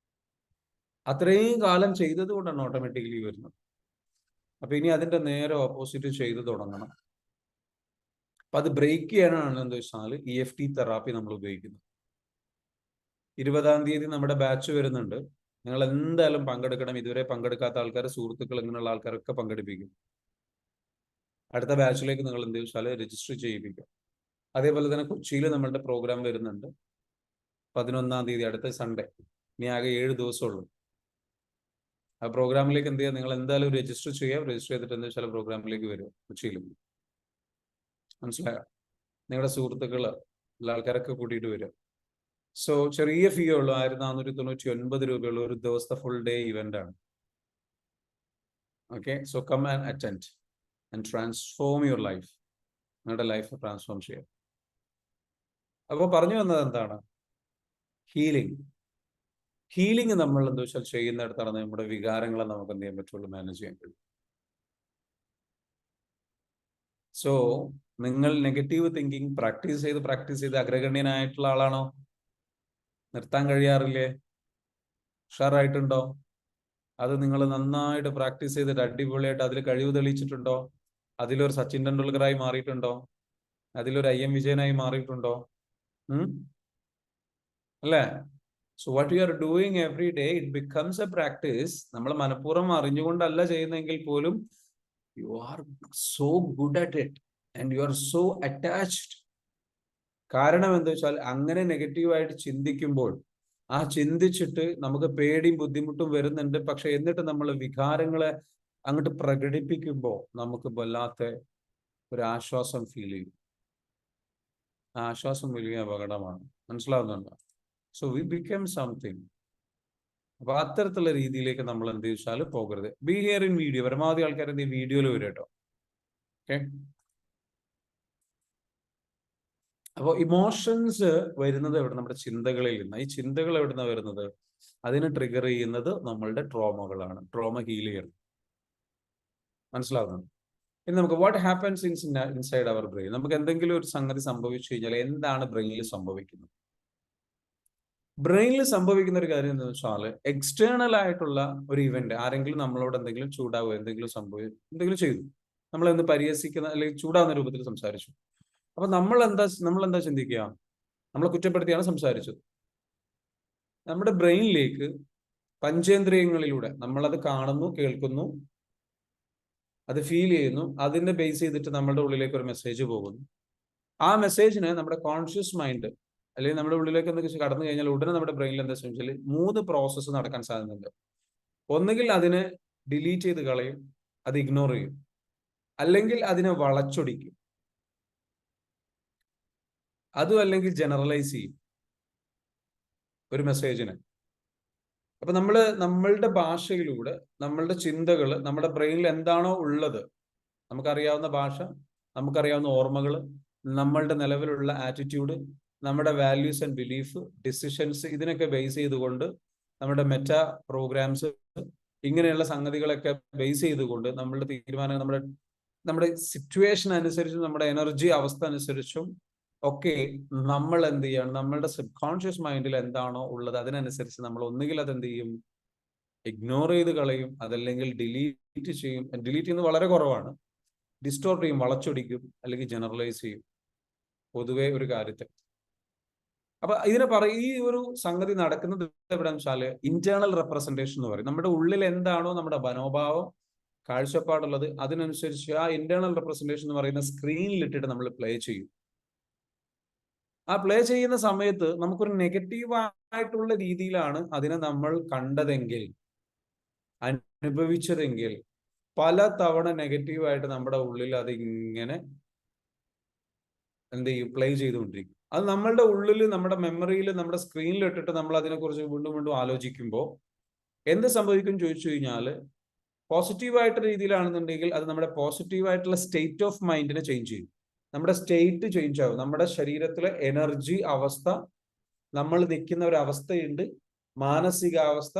[SPEAKER 1] അത്രയും കാലം ചെയ്തത് കൊണ്ടാണ് ഓട്ടോമാറ്റിക്കലി വരുന്നത്. അപ്പൊ ഇനി അതിന്റെ നേരെ ഓപ്പോസിറ്റ് ചെയ്തു തുടങ്ങണം. അപ്പൊ അത് ബ്രേക്ക് ചെയ്യാനാണ് എന്താ വെച്ചാൽ EFT തെറാപ്പി നമ്മൾ ഉപയോഗിക്കുന്നത്. 20-ാം തീയതി നമ്മുടെ ബാച്ച് വരുന്നുണ്ട്. നിങ്ങൾ എന്തായാലും പങ്കെടുക്കണം. ഇതുവരെ പങ്കെടുക്കാത്ത ആൾക്കാർ, സുഹൃത്തുക്കൾ, ഇങ്ങനെയുള്ള ആൾക്കാരൊക്കെ പങ്കെടുപ്പിക്കും. അടുത്ത ബാച്ചിലേക്ക് നിങ്ങൾ എന്ത് വെച്ചാൽ രജിസ്റ്റർ ചെയ്യിപ്പിക്കും. അതേപോലെ തന്നെ കൊച്ചിയിൽ നമ്മളുടെ പ്രോഗ്രാം വരുന്നുണ്ട് 11-ാം തീയതി, അടുത്ത സൺഡേ. ഇനി ആകെ 7 ദിവസമുള്ളൂ. ആ പ്രോഗ്രാമിലേക്ക് എന്ത് ചെയ്യുക? നിങ്ങൾ എന്തായാലും രജിസ്റ്റർ ചെയ്യാം. രജിസ്റ്റർ ചെയ്തിട്ട് എന്താ വെച്ചാൽ പ്രോഗ്രാമിലേക്ക് വരും കൊച്ചിയിലും. മനസ്സിലായോ? നിങ്ങളുടെ സുഹൃത്തുക്കൾ ഉള്ള ആൾക്കാരൊക്കെ കൂട്ടിയിട്ട് വരും. സോ ചെറിയ ഫീ ഉള്ളൂ, 1499 രൂപയുള്ള ഒരു ദിവസത്തെ ഫുൾ ഡേ ഇവന്റ് ആണ്. Okay, so come and attend and transform your life. നിങ്ങളുടെ ലൈഫ് ട്രാൻസ്ഫോം ചെയ്യാം. അപ്പോൾ പറഞ്ഞു വന്നത് എന്താണ്? ഹീലിംഗ്. ഹീലിംഗ് നമ്മൾ എന്താ വെച്ചാൽ ചെയ്യുന്നിടത്താണ് നമ്മുടെ വികാരങ്ങളെ നമുക്ക് എന്ത് ചെയ്യാൻ പറ്റുള്ളൂ? മാനേജ് ചെയ്യാൻ കഴിയും. സോ നിങ്ങൾ നെഗറ്റീവ് തിങ്കിങ് പ്രാക്ടീസ് ചെയ്ത് അഗ്രഗണ്യനായിട്ടുള്ള ആളാണോ? നിർത്താൻ കഴിയാറില്ലേ? ഉഷാറായിട്ടുണ്ടോ? അത് നിങ്ങൾ നന്നായിട്ട് പ്രാക്ടീസ് ചെയ്തിട്ട് അടിപൊളിയായിട്ട് അതിൽ കഴിവ് തെളിയിച്ചിട്ടുണ്ടോ? അതിലൊരു സച്ചിൻ ടെണ്ടുൽക്കറായി മാറിയിട്ടുണ്ടോ? അതിലൊരു IM വിജയനായി മാറിയിട്ടുണ്ടോ? അല്ലേ? So what you are doing every day, it becomes A practice. നമ്മൾ മനഃപൂർവ്വം അറിഞ്ഞുകൊണ്ടല്ല ചെയ്യുന്നെങ്കിൽ പോലും you are so good at it and you are so attached. കാരണം എന്താ വെച്ചാൽ അങ്ങനെ നെഗറ്റീവായിട്ട് ചിന്തിക്കുമ്പോൾ, ആ ചിന്തിച്ചിട്ട് നമുക്ക് പേടിയും ബുദ്ധിമുട്ടും വരുന്നുണ്ട്. പക്ഷെ എന്നിട്ട് നമ്മൾ വികാരങ്ങളെ അങ്ങോട്ട് പ്രകടിപ്പിക്കുമ്പോൾ നമുക്ക് വല്ലാത്ത ഒരു ആശ്വാസം ഫീൽ ചെയ്യും. ആ ആശ്വാസം വലിയ അപകടമാണ്. മനസ്സിലാവുന്നുണ്ടോ? So we become something. അപ്പൊ അത്തരത്തിലുള്ള രീതിയിലേക്ക് നമ്മൾ എന്ത് വെച്ചാൽ പോകരുത്. B here in video. പരമാവധി ആൾക്കാർ എന്ത് വീഡിയോയിൽ വരും കേട്ടോ. ഓക്കെ, അപ്പോൾ ഇമോഷൻസ് വരുന്നത് എവിടെ? നമ്മുടെ ചിന്തകളിൽ നിന്ന്. ഈ ചിന്തകൾ എവിടുന്ന വരുന്നത്? അതിന് ട്രിഗർ ചെയ്യുന്നത് നമ്മളുടെ ട്രോമകളാണ്. ട്രോമ ഹീൽ ചെയ്യണം. മനസ്സിലാവുന്നുണ്ട്? ഇനി നമുക്ക് what happens inside our brain. നമുക്ക് എന്തെങ്കിലും ഒരു സംഗതി സംഭവിച്ചു കഴിഞ്ഞാൽ എന്താണ് ബ്രെയിനിൽ സംഭവിക്കുന്നത്? ബ്രെയിനിൽ സംഭവിക്കുന്ന ഒരു കാര്യം എന്താണെന്ന് വെച്ചാൽ, എക്സ്റ്റേണൽ ആയിട്ടുള്ള ഒരു ഇവന്റ്, ആരെങ്കിലും നമ്മളോട് എന്തെങ്കിലും ചൂടാവുക, എന്തെങ്കിലും ചെയ്തു, നമ്മളെന്ത് പരിഹസിക്കുന്ന അല്ലെങ്കിൽ ചൂടാവുന്ന രൂപത്തിൽ സംസാരിച്ചു. അപ്പൊ നമ്മൾ എന്താ ചിന്തിക്കുക? നമ്മളെ കുറ്റപ്പെടുത്തിയാണ് സംസാരിച്ചത്. നമ്മുടെ ബ്രെയിനിലേക്ക് പഞ്ചേന്ദ്രിയങ്ങളിലൂടെ നമ്മളത് കാണുന്നു, കേൾക്കുന്നു, അത് ഫീൽ ചെയ്യുന്നു. അതിന്റെ ബേസ് ചെയ്തിട്ട് നമ്മുടെ ഉള്ളിലേക്ക് ഒരു മെസ്സേജ് പോകുന്നു. ആ മെസ്സേജിന് നമ്മുടെ കോൺഷ്യസ് മൈൻഡ് അല്ലെങ്കിൽ നമ്മുടെ ഉള്ളിലേക്ക് എന്തൊക്കെ കടന്നു കഴിഞ്ഞാൽ ഉടനെ നമ്മുടെ ബ്രെയിനിൽ എന്താ വെച്ചാൽ 3 പ്രോസസ്സ് നടക്കാൻ സാധ്യതയുണ്ട്. ഒന്നുകിൽ അതിനെ ഡിലീറ്റ് ചെയ്ത് കളയും, അത് ഇഗ്നോർ ചെയ്യും, അല്ലെങ്കിൽ അതിനെ വളച്ചൊടിക്കും, അതും അല്ലെങ്കിൽ ജനറലൈസ് ചെയ്യും ഒരു മെസ്സേജിനെ. അപ്പൊ നമ്മളുടെ ഭാഷയിലൂടെ നമ്മളുടെ ചിന്തകൾ, നമ്മുടെ ബ്രെയിനിൽ എന്താണോ ഉള്ളത്, നമുക്കറിയാവുന്ന ഭാഷ, നമുക്കറിയാവുന്ന ഓർമ്മകൾ, നമ്മളുടെ നിലവിലുള്ള ആറ്റിറ്റ്യൂഡ്, നമ്മുടെ വാല്യൂസ് ആൻഡ് ബിലീഫ്, ഡിസിഷൻസ്, ഇതിനൊക്കെ ബേസ് ചെയ്തുകൊണ്ട് നമ്മുടെ മെറ്റാ പ്രോഗ്രാംസ് ഇങ്ങനെയുള്ള സംഗതികളൊക്കെ ബേസ് ചെയ്തുകൊണ്ട് നമ്മളുടെ തീരുമാനം നമ്മുടെ സിറ്റുവേഷൻ അനുസരിച്ചും നമ്മുടെ എനർജി അവസ്ഥ അനുസരിച്ചും ഒക്കെ നമ്മൾ എന്ത് ചെയ്യണം, നമ്മളുടെ സബ് കോൺഷ്യസ് മൈൻഡിൽ എന്താണോ ഉള്ളത് അതിനനുസരിച്ച് നമ്മൾ ഒന്നുകിൽ അത് എന്ത് ചെയ്യും, ഇഗ്നോർ ചെയ്ത് കളയും, അതല്ലെങ്കിൽ ഡിലീറ്റ് ചെയ്യും. ഡിലീറ്റ് ചെയ്യുന്നത് വളരെ കുറവാണ്. ഡിസ്റ്റോർട്ട് ചെയ്യും, വളച്ചൊടിക്കും, അല്ലെങ്കിൽ ജനറലൈസ് ചെയ്യും പൊതുവെ ഒരു കാര്യത്തെ. അപ്പൊ ഈ ഒരു സംഗതി നടക്കുന്നത് എവിടെയാണെന്ന് വെച്ചാല് ഇന്റേണൽ റെപ്രസെന്റേഷൻ എന്ന് പറയും. നമ്മുടെ ഉള്ളിൽ എന്താണോ നമ്മുടെ മനോഭാവം, കാഴ്ചപ്പാടുള്ളത്, അതിനനുസരിച്ച് ആ ഇന്റേണൽ റെപ്രസെന്റേഷൻ എന്ന് പറയുന്ന സ്ക്രീനിൽ ഇട്ടിട്ട് നമ്മൾ പ്ലേ ചെയ്യും. ആ പ്ലേ ചെയ്യുന്ന സമയത്ത് നമുക്കൊരു നെഗറ്റീവായിട്ടുള്ള രീതിയിലാണ് അതിനെ നമ്മൾ കണ്ടതെങ്കിൽ, അനുഭവിച്ചതെങ്കിൽ, പല തവണ നെഗറ്റീവായിട്ട് നമ്മുടെ ഉള്ളിൽ അത് ഇങ്ങനെ എന്ത് ചെയ്യും, പ്ലേ ചെയ്തുകൊണ്ടിരിക്കും. അത് നമ്മളുടെ ഉള്ളിൽ, നമ്മുടെ മെമ്മറിയിൽ, നമ്മുടെ സ്ക്രീനിൽ ഇട്ടിട്ട് നമ്മൾ അതിനെക്കുറിച്ച് വീണ്ടും വീണ്ടും ആലോചിക്കുമ്പോൾ എന്ത് സംഭവിക്കും ചോദിച്ചു കഴിഞ്ഞാൽ, പോസിറ്റീവായിട്ട് രീതിയിലാണെന്നുണ്ടെങ്കിൽ അത് നമ്മുടെ പോസിറ്റീവായിട്ടുള്ള സ്റ്റേറ്റ് ഓഫ് മൈൻഡിനെ ചേഞ്ച് ചെയ്യും. നമ്മുടെ സ്റ്റേറ്റ് ചേഞ്ച് ആകും. നമ്മുടെ ശരീരത്തിലെ എനർജി അവസ്ഥ, നമ്മൾ നിൽക്കുന്ന ഒരു അവസ്ഥയുണ്ട്, മാനസികാവസ്ഥ,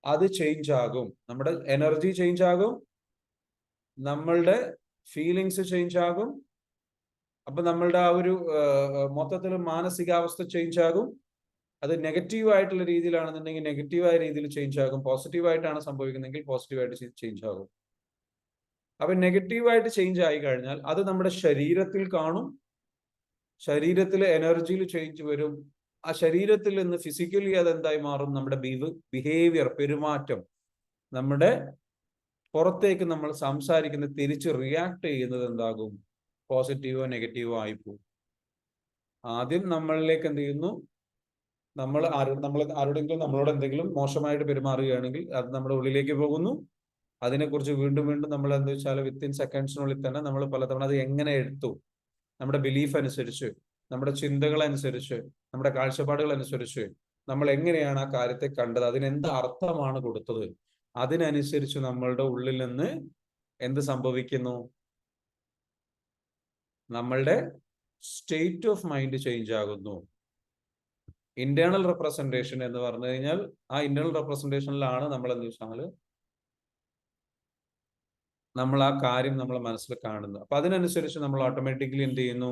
[SPEAKER 1] അത് ചേഞ്ച് ആകും. നമ്മുടെ എനർജി ചേഞ്ച് ആകും, നമ്മളുടെ ഫീലിങ്സ് ചേഞ്ച് ആകും. അപ്പൊ നമ്മളുടെ ആ ഒരു മൊത്തത്തിൽ മാനസികാവസ്ഥ ചേഞ്ച് ആകും. അത് നെഗറ്റീവ് ആയിട്ടുള്ള രീതിയിലാണെന്നുണ്ടെങ്കിൽ നെഗറ്റീവായ രീതിയിൽ ചേഞ്ച് ആകും. പോസിറ്റീവായിട്ടാണ് സംഭവിക്കുന്നതെങ്കിൽ പോസിറ്റീവായിട്ട് ചേഞ്ച് ആകും. അപ്പൊ നെഗറ്റീവായിട്ട് ചേഞ്ച് ആയി കഴിഞ്ഞാൽ അത് നമ്മുടെ ശരീരത്തിൽ കാണും. ശരീരത്തിലെ എനർജിയിൽ ചേഞ്ച് വരും. ആ ശരീരത്തിൽ നിന്ന് ഫിസിക്കലി അതെന്തായി മാറും, നമ്മുടെ ബിഹേവിയർ, പെരുമാറ്റം, നമ്മുടെ പുറത്തേക്ക് നമ്മൾ സംസാരിക്കുന്ന, തിരിച്ച് റിയാക്ട് ചെയ്യുന്നത് എന്താകും, പോസിറ്റീവോ നെഗറ്റീവോ ആയിപ്പോകും. ആദ്യം നമ്മളിലേക്ക് എന്ത് ചെയ്യുന്നു, നമ്മൾ ആരോടെങ്കിലും നമ്മളോട് എന്തെങ്കിലും മോശമായിട്ട് പെരുമാറുകയാണെങ്കിൽ അത് നമ്മുടെ ഉള്ളിലേക്ക് പോകുന്നു. അതിനെക്കുറിച്ച് വീണ്ടും വീണ്ടും നമ്മൾ എന്താ വെച്ചാൽ വിത്തിൻ സെക്കൻഡ്സിനുള്ളിൽ തന്നെ നമ്മൾ പലതവണ അത് എങ്ങനെ എടുത്തു, നമ്മുടെ ബിലീഫ് അനുസരിച്ച്, നമ്മുടെ ചിന്തകൾ അനുസരിച്ച്, നമ്മുടെ കാഴ്ചപ്പാടുകൾ അനുസരിച്ച് നമ്മൾ എങ്ങനെയാണ് ആ കാര്യത്തെ കണ്ടത്, അതിനെന്ത് അർത്ഥമാണ് കൊടുത്തത്, അതിനനുസരിച്ച് നമ്മളുടെ ഉള്ളിൽ നിന്ന് എന്ത് സംഭവിക്കുന്നു, നമ്മളുടെ സ്റ്റേറ്റ് ഓഫ് മൈൻഡ് ചേഞ്ച് ആകുന്നു. ഇന്റേണൽ റെപ്രസെന്റേഷൻ എന്ന് പറഞ്ഞു കഴിഞ്ഞാൽ ആ ഇന്റേണൽ റെപ്രസെന്റേഷനിലാണ് നമ്മൾ എന്താ വെച്ചാൽ നമ്മൾ ആ കാര്യം നമ്മളെ മനസ്സിൽ കാണുന്നത്. അപ്പൊ അതിനനുസരിച്ച് നമ്മൾ ഓട്ടോമാറ്റിക്കലി എന്ത് ചെയ്യുന്നു,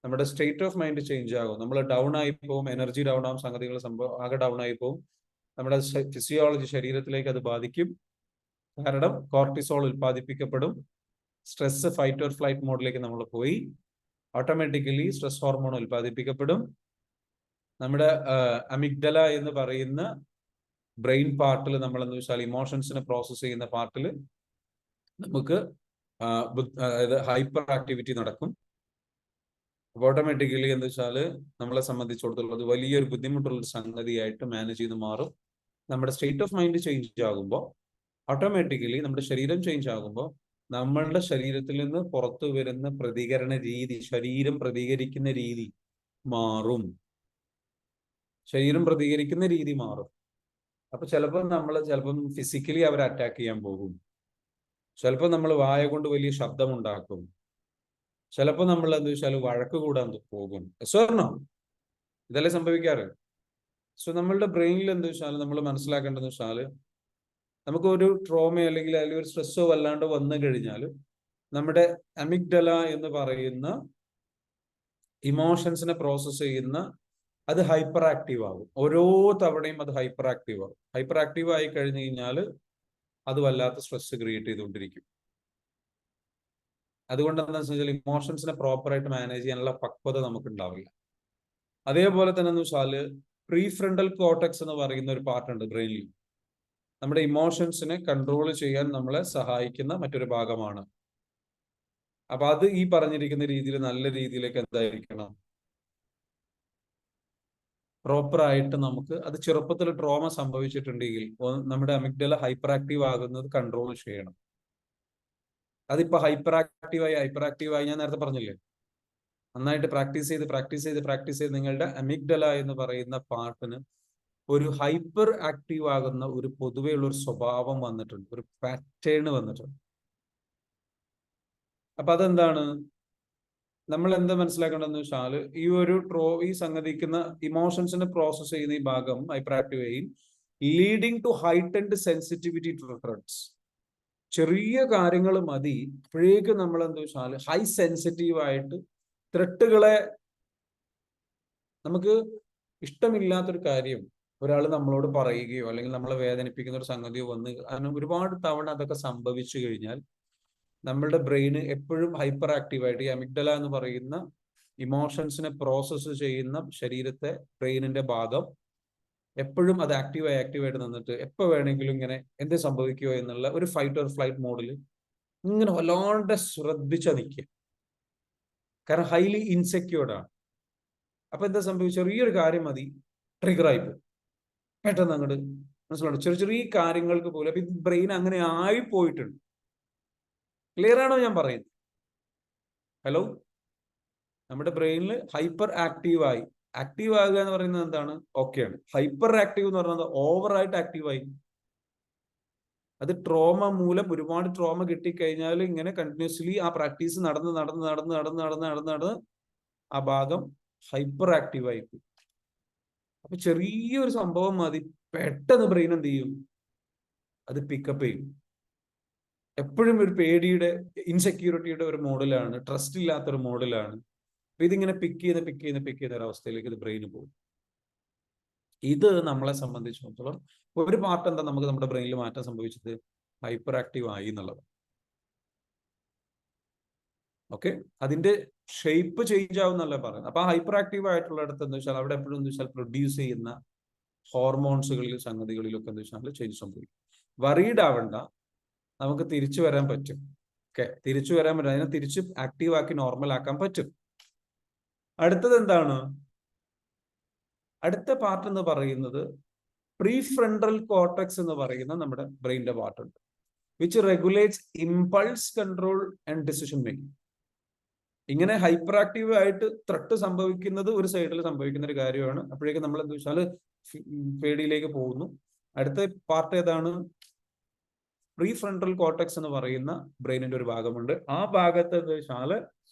[SPEAKER 1] നമ്മുടെ സ്റ്റേറ്റ് ഓഫ് മൈൻഡ് ചേഞ്ച് ആകും. നമ്മൾ ഡൗൺ ആയി പോകും, എനർജി ഡൗൺ ആവും, സംഗതികൾ ആകെ ഡൗൺ ആയി പോകും. നമ്മുടെ ഫിസിയോളജി, ശരീരത്തിലേക്ക് അത് ബാധിക്കും. കാരണം കോർട്ടിസോൾ ഉൽപ്പാദിപ്പിക്കപ്പെടും. സ്ട്രെസ് ഫൈറ്റ് ഓർ ഫ്ലൈറ്റ് മോഡിലേക്ക് നമ്മൾ പോയി. ഓട്ടോമാറ്റിക്കലി സ്ട്രെസ് ഹോർമോൺ ഉൽപ്പാദിപ്പിക്കപ്പെടും. നമ്മുടെ അമിഗ്ഡല എന്ന് പറയുന്ന ബ്രെയിൻ പാർട്ടിൽ, നമ്മൾ എന്ന് വെച്ചാൽ ഇമോഷൻസിനെ പ്രോസസ് ചെയ്യുന്ന പാർട്ടിൽ നമുക്ക് ഹൈപ്പർ ആക്ടിവിറ്റി നടക്കും. അപ്പോൾ ഓട്ടോമാറ്റിക്കലി എന്താ വെച്ചാൽ നമ്മളെ സംബന്ധിച്ചിടത്തോളം അത് വലിയൊരു ബുദ്ധിമുട്ടുള്ള സംഗതിയായിട്ട് മാനേജ് ചെയ്ത് മാറും. നമ്മുടെ സ്റ്റേറ്റ് ഓഫ് മൈൻഡ് ചേഞ്ച് ആകുമ്പോൾ ഓട്ടോമാറ്റിക്കലി നമ്മുടെ ശരീരം ചേഞ്ച് ആകുമ്പോൾ നമ്മളുടെ ശരീരത്തിൽ നിന്ന് പുറത്തു വരുന്ന പ്രതികരണ രീതി, ശരീരം പ്രതികരിക്കുന്ന രീതി മാറും. ശരീരം പ്രതികരിക്കുന്ന രീതി മാറും. അപ്പൊ ചിലപ്പം ഫിസിക്കലി അവരെ അറ്റാക്ക് ചെയ്യാൻ പോകും. ചിലപ്പോൾ നമ്മൾ വായ കൊണ്ട് വലിയ ശബ്ദമുണ്ടാക്കും. ചിലപ്പോൾ നമ്മൾ എന്താ വെച്ചാൽ വഴക്ക് കൂടാൻ പോകും. സ്വർണ്ണോ ഇതല്ലേ സംഭവിക്കാറ്. സോ നമ്മളുടെ ബ്രെയിനിൽ എന്താ വെച്ചാൽ നമ്മൾ മനസ്സിലാക്കേണ്ടതെന്ന് വെച്ചാൽ, നമുക്കൊരു ട്രോമയോ അല്ലെങ്കിൽ ഒരു സ്ട്രെസ്സോ വല്ലാണ്ട് വന്നു കഴിഞ്ഞാൽ നമ്മുടെ അമിഗ്ഡല എന്ന് പറയുന്ന ഇമോഷൻസിനെ പ്രോസസ് ചെയ്യുന്ന അത് ഹൈപ്പർ ആക്റ്റീവ് ആകും. ഓരോ തവണയും അത് ഹൈപ്പർ ആക്റ്റീവ് ആകും. ഹൈപ്പർ ആക്റ്റീവ് ആയി കഴിഞ്ഞു കഴിഞ്ഞാൽ അത് വല്ലാത്ത സ്ട്രെസ് ക്രിയേറ്റ് ചെയ്തുകൊണ്ടിരിക്കും. അതുകൊണ്ട് എന്താണെന്ന് വെച്ചാൽ ഇമോഷൻസിനെ പ്രോപ്പറായിട്ട് മാനേജ് ചെയ്യാനുള്ള പക്വത നമുക്ക് ഉണ്ടാവില്ല. അതേപോലെ തന്നെ എന്ന് വെച്ചാൽ പ്രീഫ്രണ്ടൽ കോർട്ടെക്സ് എന്ന് പറയുന്ന ഒരു പാർട്ടുണ്ട് ബ്രെയിനിൽ. നമ്മുടെ ഇമോഷൻസിനെ കൺട്രോൾ ചെയ്യാൻ നമ്മളെ സഹായിക്കുന്ന മറ്റൊരു ഭാഗമാണ്. അപ്പൊ അത് ഈ പറഞ്ഞിരിക്കുന്ന രീതിയിൽ നല്ല രീതിയിലേക്ക് എന്തായിരിക്കണം, പ്രോപ്പറായിട്ട് നമുക്ക് അത് ചെറുപ്പത്തിൽ ട്രോമ സംഭവിച്ചിട്ടുണ്ടെങ്കിൽ നമ്മുടെ അമിഗ്ഡല ഹൈപ്പർ ആക്റ്റീവ് ആകുന്നത് കൺട്രോൾ ചെയ്യണം. അതിപ്പോ ഹൈപ്പർ ആക്റ്റീവായി ഞാൻ നേരത്തെ പറഞ്ഞില്ലേ, നന്നായിട്ട് പ്രാക്ടീസ് ചെയ്ത് നിങ്ങളുടെ അമിഗ്ഡല എന്ന് പറയുന്ന പാർട്ടിന് ഒരു ഹൈപ്പർ ആക്റ്റീവ് ആകുന്ന ഒരു പൊതുവെയുള്ള ഒരു സ്വഭാവം വന്നിട്ടുണ്ട്, ഒരു പാറ്റേൺ വന്നിട്ടുണ്ട്. അപ്പൊ അതെന്താണ്, നമ്മൾ എന്താ മനസ്സിലാക്കേണ്ടതെന്ന് വെച്ചാൽ ഈ സംഗതിക്കുന്ന ഇമോഷൻസിനെ പ്രോസസ് ചെയ്യുന്ന ഈ ഭാഗം ഹൈപ്പർ ആക്റ്റീവ് ആയി leading to heightened sensitivity to threats. ചെറിയ കാര്യങ്ങൾ മതി അപ്പോഴേക്കും നമ്മൾ എന്താ വെച്ചാൽ ഹൈ സെൻസിറ്റീവ് ആയിട്ട് ത്രെട്ടുകളെ, നമുക്ക് ഇഷ്ടമില്ലാത്തൊരു കാര്യം ഒരാൾ നമ്മളോട് പറയുകയോ അല്ലെങ്കിൽ നമ്മളെ വേദനിപ്പിക്കുന്ന ഒരു സംഗതിയോ വന്ന് അങ്ങനെ ഒരുപാട് തവണ അതൊക്കെ സംഭവിച്ചു കഴിഞ്ഞാൽ നമ്മളുടെ ബ്രെയിന് എപ്പോഴും ഹൈപ്പർ ആക്റ്റീവായിട്ട്, ഈ അമിഗ്ഡല എന്ന് പറയുന്ന ഇമോഷൻസിനെ പ്രോസസ്സ് ചെയ്യുന്ന ശരീരത്തെ ബ്രെയിനിന്റെ ഭാഗം എപ്പോഴും അത് ആക്റ്റീവായിട്ട് നിന്നിട്ട് എപ്പോൾ വേണമെങ്കിലും ഇങ്ങനെ എന്ത് സംഭവിക്കുമോ എന്നുള്ള ഒരു ഫൈറ്റ് ഓർ ഫ്ലൈറ്റ് മോഡിൽ ഇങ്ങനെ വല്ലാണ്ട് ശ്രദ്ധിച്ച നിൽക്കുക. കാരണം ഹൈലി ഇൻസെക്യൂർഡ് ആണ്. അപ്പൊ എന്താ സംഭവിച്ച, ചെറിയൊരു കാര്യം മതി ട്രിഗറായി പോകും പെട്ടെന്ന് അങ്ങോട്ട്. മനസ്സിലാവും, ചെറിയ ചെറിയ കാര്യങ്ങൾക്ക് പോലും. അപ്പൊ ഇത് ബ്രെയിൻ അങ്ങനെ ആയി പോയിട്ടുണ്ട്. ക്ലിയർ ആണോ ഞാൻ പറയുന്നത്? ഹലോ, നമ്മുടെ ബ്രെയിനിൽ ഹൈപ്പർ ആക്റ്റീവായി. ആക്റ്റീവ് ആകുക എന്ന് പറയുന്നത് എന്താണ്? ഓക്കെയാണ്. ഹൈപ്പർ ആക്റ്റീവ് എന്ന് പറയുന്നത് ഓവറായിട്ട് ആക്റ്റീവായി. അത് ട്രോമ മൂലം, ഒരുപാട് ട്രോമ കിട്ടിക്കഴിഞ്ഞാൽ ഇങ്ങനെ കണ്ടിന്യൂസ്ലി ആ പ്രാക്ടീസ് നടന്ന് ആ ഭാഗം ഹൈപ്പർ ആക്റ്റീവായി പോകും. അപ്പൊ ചെറിയൊരു സംഭവം മതി പെട്ടെന്ന് ബ്രെയിൻ എന്ത് ചെയ്യും, അത് പിക്കപ്പ് ചെയ്യും. എപ്പോഴും ഒരു പേടിയുടെ, ഇൻസെക്യൂരിറ്റിയുടെ ഒരു മോഡലാണ്, ട്രസ്റ്റ് ഇല്ലാത്തൊരു മോഡലാണ്. അപ്പൊ ഇതിങ്ങനെ പിക്ക് ചെയ്യുന്ന ഒരു അവസ്ഥയിലേക്ക് ഇത് ബ്രെയിന് പോകും. ഇത് നമ്മളെ സംബന്ധിച്ചിടത്തോളം ഒരു പാർട്ട് എന്താ, നമുക്ക് നമ്മുടെ ബ്രെയിനിൽ മാറ്റം സംഭവിച്ചത് ഹൈപ്പർ ആക്റ്റീവ് ആയി എന്നുള്ളത്. ഓക്കെ, അതിന്റെ ഷേപ്പ് ചേഞ്ച് ആവുന്നല്ല പറയുന്നത്. അപ്പൊ ആ ഹൈപ്പർ ആക്റ്റീവ് ആയിട്ടുള്ളിടത്ത് എന്താ വെച്ചാൽ അവിടെ എപ്പോഴും എന്താ വെച്ചാൽ പ്രൊഡ്യൂസ് ചെയ്യുന്ന ഹോർമോൺസുകളിലും സംഗതികളിലൊക്കെ എന്താ വെച്ചാൽ ചേഞ്ച് സംഭവിക്കും. വറീഡ് ആവണ്ട, നമുക്ക് തിരിച്ചു വരാൻ പറ്റും. ഓക്കെ, തിരിച്ചു വരാൻ പറ്റും. അതിനെ തിരിച്ച് ആക്റ്റീവ് ആക്കി നോർമൽ ആക്കാൻ പറ്റും. അടുത്തത് എന്താണ്? അടുത്ത പാർട്ട് എന്ന് പറയുന്നത് പ്രീഫ്രണ്ടൽ കോർട്ടെക്സ് എന്ന് പറയുന്ന നമ്മുടെ ബ്രെയിനിന്റെ പാർട്ട് ഉണ്ട്, which regulates impulse control and decision making. ഇങ്ങനെ ഹൈപ്പർ ആക്റ്റീവ് ആയിട്ട് ത്രെട്ട് സംഭവിക്കുന്നത് ഒരു സൈഡിൽ സംഭവിക്കുന്ന ഒരു കാര്യമാണ്. അപ്പോഴേക്കും നമ്മൾ എന്താ വെച്ചാൽ പേടിയിലേക്ക് പോകുന്നു. അടുത്ത പാർട്ട് ഏതാണ്? പ്രീഫ്രണ്ടൽ കോർട്ടെക്സ് എന്ന് പറയുന്ന ബ്രെയിനിന്റെ ഒരു ഭാഗമുണ്ട്. ആ ഭാഗത്ത് എന്താ വെച്ചാൽ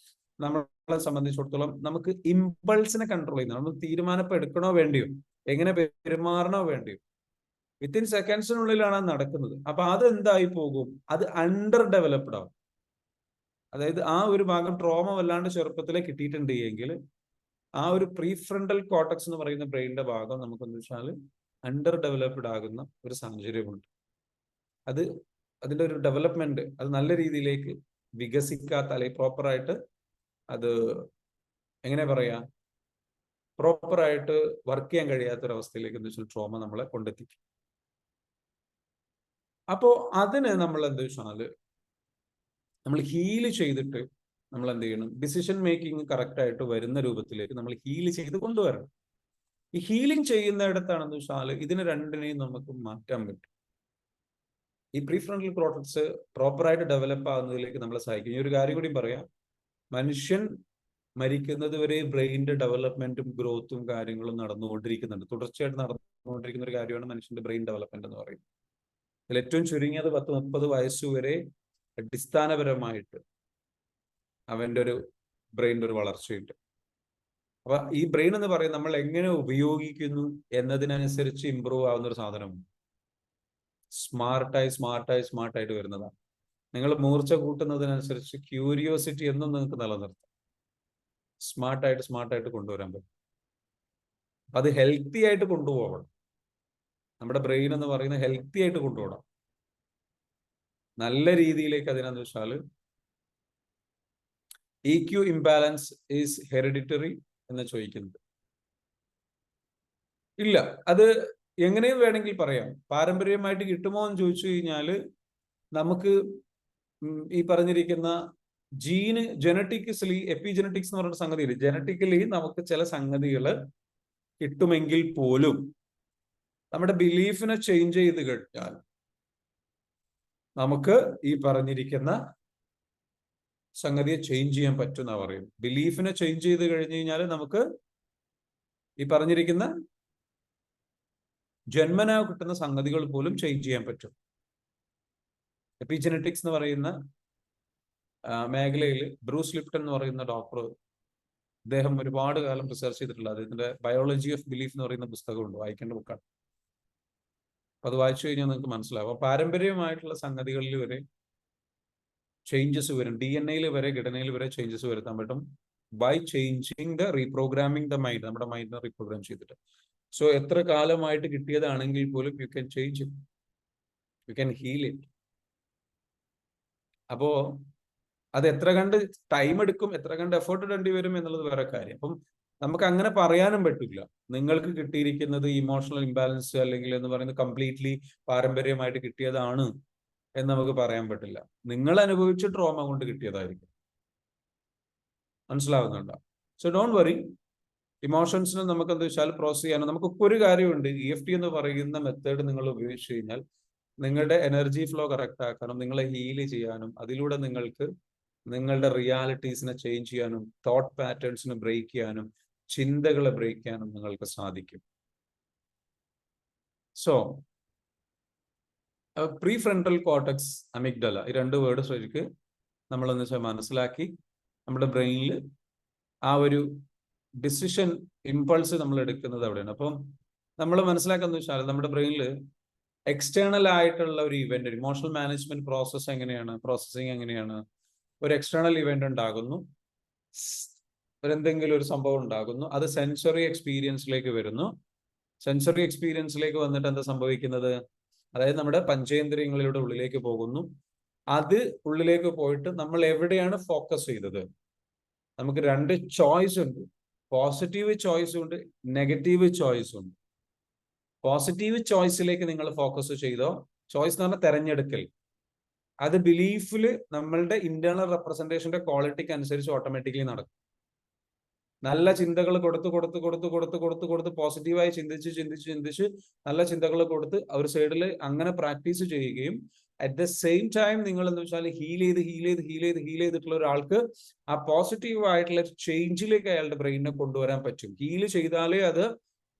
[SPEAKER 1] നമ്മളെ സംബന്ധിച്ചിടത്തോളം നമുക്ക് ഇമ്പൾസിനെ കൺട്രോൾ ചെയ്യുന്ന, നമുക്ക് തീരുമാനം എടുക്കണോ വേണ്ടിയോ, എങ്ങനെ പെരുമാറണോ വേണ്ടിയോ, വിത്തിൻ സെക്കൻഡ്സിനുള്ളിലാണ് നടക്കുന്നത്. അപ്പൊ അത് എന്തായി പോകും, അത് അണ്ടർ ഡെവലപ്ഡ് ആവും. അതായത് ആ ഒരു ഭാഗം ട്രോമ വല്ലാണ്ട് ചെറുപ്പത്തിലെ കിട്ടിയിട്ടുണ്ട് എങ്കിൽ ആ ഒരു പ്രീഫ്രണ്ടൽ കോർട്ടെക്സ് എന്ന് പറയുന്ന ബ്രെയിനിന്റെ ഭാഗം നമുക്കെന്ന് വെച്ചാൽ അണ്ടർ ഡെവലപ്ഡ് ആകുന്ന ഒരു സാഹചര്യമുണ്ട്. അത് അതിന്റെ ഒരു ഡെവലപ്മെന്റ് അത് നല്ല രീതിയിലേക്ക് വികസിക്കാത്ത, അല്ലെങ്കിൽ പ്രോപ്പറായിട്ട് അത് എങ്ങനെ പറയാ, പ്രോപ്പറായിട്ട് വർക്ക് ചെയ്യാൻ കഴിയാത്തൊരവസ്ഥയിലേക്ക് എന്താ വെച്ചാൽ ട്രോമ നമ്മളെ കൊണ്ടെത്തിക്കും. അപ്പോ അതിന് നമ്മൾ എന്താ വെച്ചാൽ നമ്മൾ ഹീല് ചെയ്തിട്ട് നമ്മൾ എന്ത് ചെയ്യണം, ഡിസിഷൻ മേക്കിംഗ് കറക്റ്റ് ആയിട്ട് വരുന്ന രൂപത്തിലേക്ക് നമ്മൾ ഹീല് ചെയ്ത് കൊണ്ടുവരണം. ഈ ഹീലിംഗ് ചെയ്യുന്നിടത്താണെന്ന് വെച്ചാൽ ഇതിന് രണ്ടിനെയും നമുക്ക് മാറ്റാൻ പറ്റും. ഈ പ്രീഫ്രണ്ടൽ കോർട്ടെക്സ് പ്രോപ്പറായിട്ട് ഡെവലപ്പ് ആകുന്നതിലേക്ക് നമ്മളെ സഹായിക്കും. ഈ ഒരു കാര്യം കൂടി പറയാം, മനുഷ്യൻ മരിക്കുന്നത് വരെ ബ്രെയിനിന്റെ ഡെവലപ്മെന്റും ഗ്രോത്തും കാര്യങ്ങളും നടന്നുകൊണ്ടിരിക്കുന്നുണ്ട്. തുടർച്ചയായിട്ട് നടന്നുകൊണ്ടിരിക്കുന്ന ഒരു കാര്യമാണ് മനുഷ്യന്റെ ബ്രെയിൻ ഡെവലപ്മെന്റ് എന്ന് പറയുന്നത്. അതിൽ ഏറ്റവും ചുരുങ്ങിയത് 10-30 വയസ്സുവരെ അടിസ്ഥാനപരമായിട്ട് അവന്റെ ഒരു ബ്രെയിനിന്റെ ഒരു വളർച്ചയുണ്ട്. അപ്പൊ ഈ ബ്രെയിൻ എന്ന് പറയുന്നത് നമ്മൾ എങ്ങനെ ഉപയോഗിക്കുന്നു എന്നതിനനുസരിച്ച് ഇമ്പ്രൂവ് ആവുന്ന ഒരു സാധനമാണ്. സ്മാർട്ടായിട്ട് വരുന്നതാണ്. നിങ്ങൾ മൂർച്ച കൂട്ടുന്നതിനനുസരിച്ച് ക്യൂരിയോസിറ്റി എന്നും നിങ്ങൾക്ക് നിലനിർത്താം. സ്മാർട്ടായിട്ട് കൊണ്ടുവരാൻ പറ്റും. അത് ഹെൽത്തി ആയിട്ട് കൊണ്ടുപോകണം. നമ്മുടെ ബ്രെയിൻ എന്ന് പറയുന്നത് ഹെൽത്തി ആയിട്ട് കൊണ്ടുപോകണം. നല്ല രീതിയിലേക്ക് അതിനെന്ന് വെച്ചാൽ EQ ഇംബാലൻസ് ഈസ് ഹെറിഡിറ്ററി എന്ന് ചോദിക്കുന്നത് ഇല്ല. അത് എങ്ങനെയും വേണമെങ്കിൽ പറയാം. പാരമ്പര്യമായിട്ട് കിട്ടുമോ എന്ന് ചോദിച്ചു കഴിഞ്ഞാൽ നമുക്ക് ഈ പറഞ്ഞിരിക്കുന്ന ജീന് ജനറ്റിക്കലി, എപ്പിജനറ്റിക്സ് എന്ന് പറയുന്ന സംഗതിയില്ല, ജനറ്റിക്കലി നമുക്ക് ചില സംഗതികൾ കിട്ടുമെങ്കിൽ പോലും നമ്മുടെ ബിലീഫിനെ ചേഞ്ച് ചെയ്ത് കഴിഞ്ഞാൽ നമുക്ക് ഈ പറഞ്ഞിരിക്കുന്ന സംഗതിയെ ചേഞ്ച് ചെയ്യാൻ പറ്റുന്ന പറയും. ബിലീഫിനെ ചേഞ്ച് ചെയ്ത് കഴിഞ്ഞു കഴിഞ്ഞാൽ നമുക്ക് ഈ പറഞ്ഞിരിക്കുന്ന ജന്മനാ കിട്ടുന്ന സംഗതികൾ പോലും ചേഞ്ച് ചെയ്യാൻ പറ്റും. എപ്പിജനറ്റിക്സ് എന്ന് പറയുന്ന മേഖലയിൽ ബ്രൂസ് ലിപ്റ്റൺ എന്ന് പറയുന്ന ഡോക്ടർ, അദ്ദേഹം ഒരുപാട് കാലം റിസർച്ച് ചെയ്തിട്ടുള്ള, അദ്ദേഹത്തിന്റെ ബയോളജി ഓഫ് ബിലീഫ് എന്ന് പറയുന്ന പുസ്തകമുണ്ട്, വായിക്കേണ്ട ബുക്കാണ്. അത് വായിച്ചു കഴിഞ്ഞാൽ നിങ്ങൾക്ക് മനസ്സിലാവും. പാരമ്പര്യമായിട്ടുള്ള സംഗതികളിൽ വരെ ചേഞ്ചസ് വരും. DNA വരെ, ഘടനയിൽ വരെ ചേഞ്ചസ് വരുത്താൻ പറ്റും by changing the reprogramming the mind. നമ്മുടെ മൈൻഡിനെ റീപ്രോഗ്രാം ചെയ്തിട്ട്. സോ എത്ര കാലമായിട്ട് കിട്ടിയതാണെങ്കിൽ പോലും you can change it, you can heal it. അപ്പോ അത് എത്ര കണ്ട് ടൈം എടുക്കും, എത്ര കണ്ട് എഫേർട്ട് ഇടേണ്ടി വരും എന്നുള്ളത് വേറെ കാര്യം. അപ്പം നമുക്ക് അങ്ങനെ പറയാനും പറ്റില്ല നിങ്ങൾക്ക് കിട്ടിയിരിക്കുന്നത് ഇമോഷണൽ ഇംബാലൻസ് അല്ലെങ്കിൽ എന്ന് പറയുന്നത് കംപ്ലീറ്റ്ലി പാരമ്പര്യമായിട്ട് കിട്ടിയതാണ് എന്ന് നമുക്ക് പറയാൻ പറ്റില്ല. നിങ്ങൾ അനുഭവിച്ച ട്രോമ കൊണ്ട് കിട്ടിയതായിരിക്കും. മനസ്സിലാവുന്നുണ്ടോ? So don't worry. ഇമോഷൻസിനെ നമുക്ക് എന്താ വെച്ചാൽ പ്രോസസ് ചെയ്യാനും നമുക്കിപ്പോൾ ഒരു കാര്യമുണ്ട്. EFT എന്ന് പറയുന്ന മെത്തേഡ് നിങ്ങൾ ഉപയോഗിച്ച് കഴിഞ്ഞാൽ നിങ്ങളുടെ എനർജി ഫ്ലോ കറക്റ്റ് ആക്കാനും നിങ്ങളെ ഹീൽ ചെയ്യാനും അതിലൂടെ നിങ്ങൾക്ക് നിങ്ങളുടെ റിയാലിറ്റീസിനെ ചേഞ്ച് ചെയ്യാനും തോട്ട് പാറ്റേൺസിനെ ബ്രേക്ക് ചെയ്യാനും ചിന്തകളെ ബ്രേക്ക് ചെയ്യാനും നിങ്ങൾക്ക് സാധിക്കും. So pre frontal cortex, amygdala, ഈ രണ്ട് വേർഡ് ശരിക്ക് നമ്മളെന്ന് വെച്ചാൽ മനസ്സിലാക്കി നമ്മുടെ ബ്രെയിനിൽ ആ ഒരു ഡിസിഷൻ ഇമ്പൾസ് നമ്മൾ എടുക്കുന്നത് അവിടെയാണ്. അപ്പം നമ്മൾ മനസ്സിലാക്കുന്നത് വെച്ചാൽ നമ്മുടെ ബ്രെയിനിൽ എക്സ്റ്റേണൽ ആയിട്ടുള്ള ഒരു ഇവന്റ്, ഇമോഷണൽ മാനേജ്മെന്റ് പ്രോസസ് എങ്ങനെയാണ്, പ്രോസസ്സിങ് എങ്ങനെയാണ്, ഒരു എക്സ്റ്റേണൽ ഇവന്റ് ഉണ്ടാകുന്നു, എന്തെങ്കിലും ഒരു സംഭവം ഉണ്ടാകുന്നു, അത് സെൻസറി എക്സ്പീരിയൻസിലേക്ക് വരുന്നു. സെൻസറി എക്സ്പീരിയൻസിലേക്ക് വന്നിട്ട് എന്താ സംഭവിക്കുന്നത്? അതായത് നമ്മുടെ പഞ്ചേന്ദ്രിയങ്ങളിലൂടെ ഉള്ളിലേക്ക് പോകുന്നു. അത് ഉള്ളിലേക്ക് പോയിട്ട് നമ്മൾ എവിടെയാണ് ഫോക്കസ് ചെയ്തത്? നമുക്ക് രണ്ട് ചോയ്സ് ഉണ്ട്. പോസിറ്റീവ് ചോയ്സും ഉണ്ട്, നെഗറ്റീവ് ചോയ്സും ഉണ്ട്. പോസിറ്റീവ് ചോയ്സിലേക്ക് നിങ്ങൾ ഫോക്കസ് ചെയ്തോ, ചോയ്സ് എന്ന് പറഞ്ഞാൽ തെരഞ്ഞെടുക്കൽ, അത് ബിലീഫിൽ നമ്മളുടെ ഇന്റേണൽ റെപ്രസെന്റേഷന്റെ ക്വാളിറ്റിക്ക് അനുസരിച്ച് ഓട്ടോമാറ്റിക്കലി നടക്കും. നല്ല ചിന്തകൾ കൊടുത്ത് പോസിറ്റീവായി ചിന്തിച്ച് നല്ല ചിന്തകൾ കൊടുത്ത് ഒരു സൈഡിൽ അങ്ങനെ പ്രാക്ടീസ് ചെയ്യുകയും അറ്റ് ദ സെയിം ടൈം നിങ്ങൾ എന്താ വെച്ചാൽ ഹീൽ ചെയ്തിട്ടുള്ള ഒരാൾക്ക് ആ പോസിറ്റീവ് ആയിട്ടുള്ള ചേഞ്ചിലേക്ക് അയാളുടെ ബ്രെയിനിനെ കൊണ്ടുവരാൻ പറ്റും. ഹീൽ ചെയ്താലേ അത്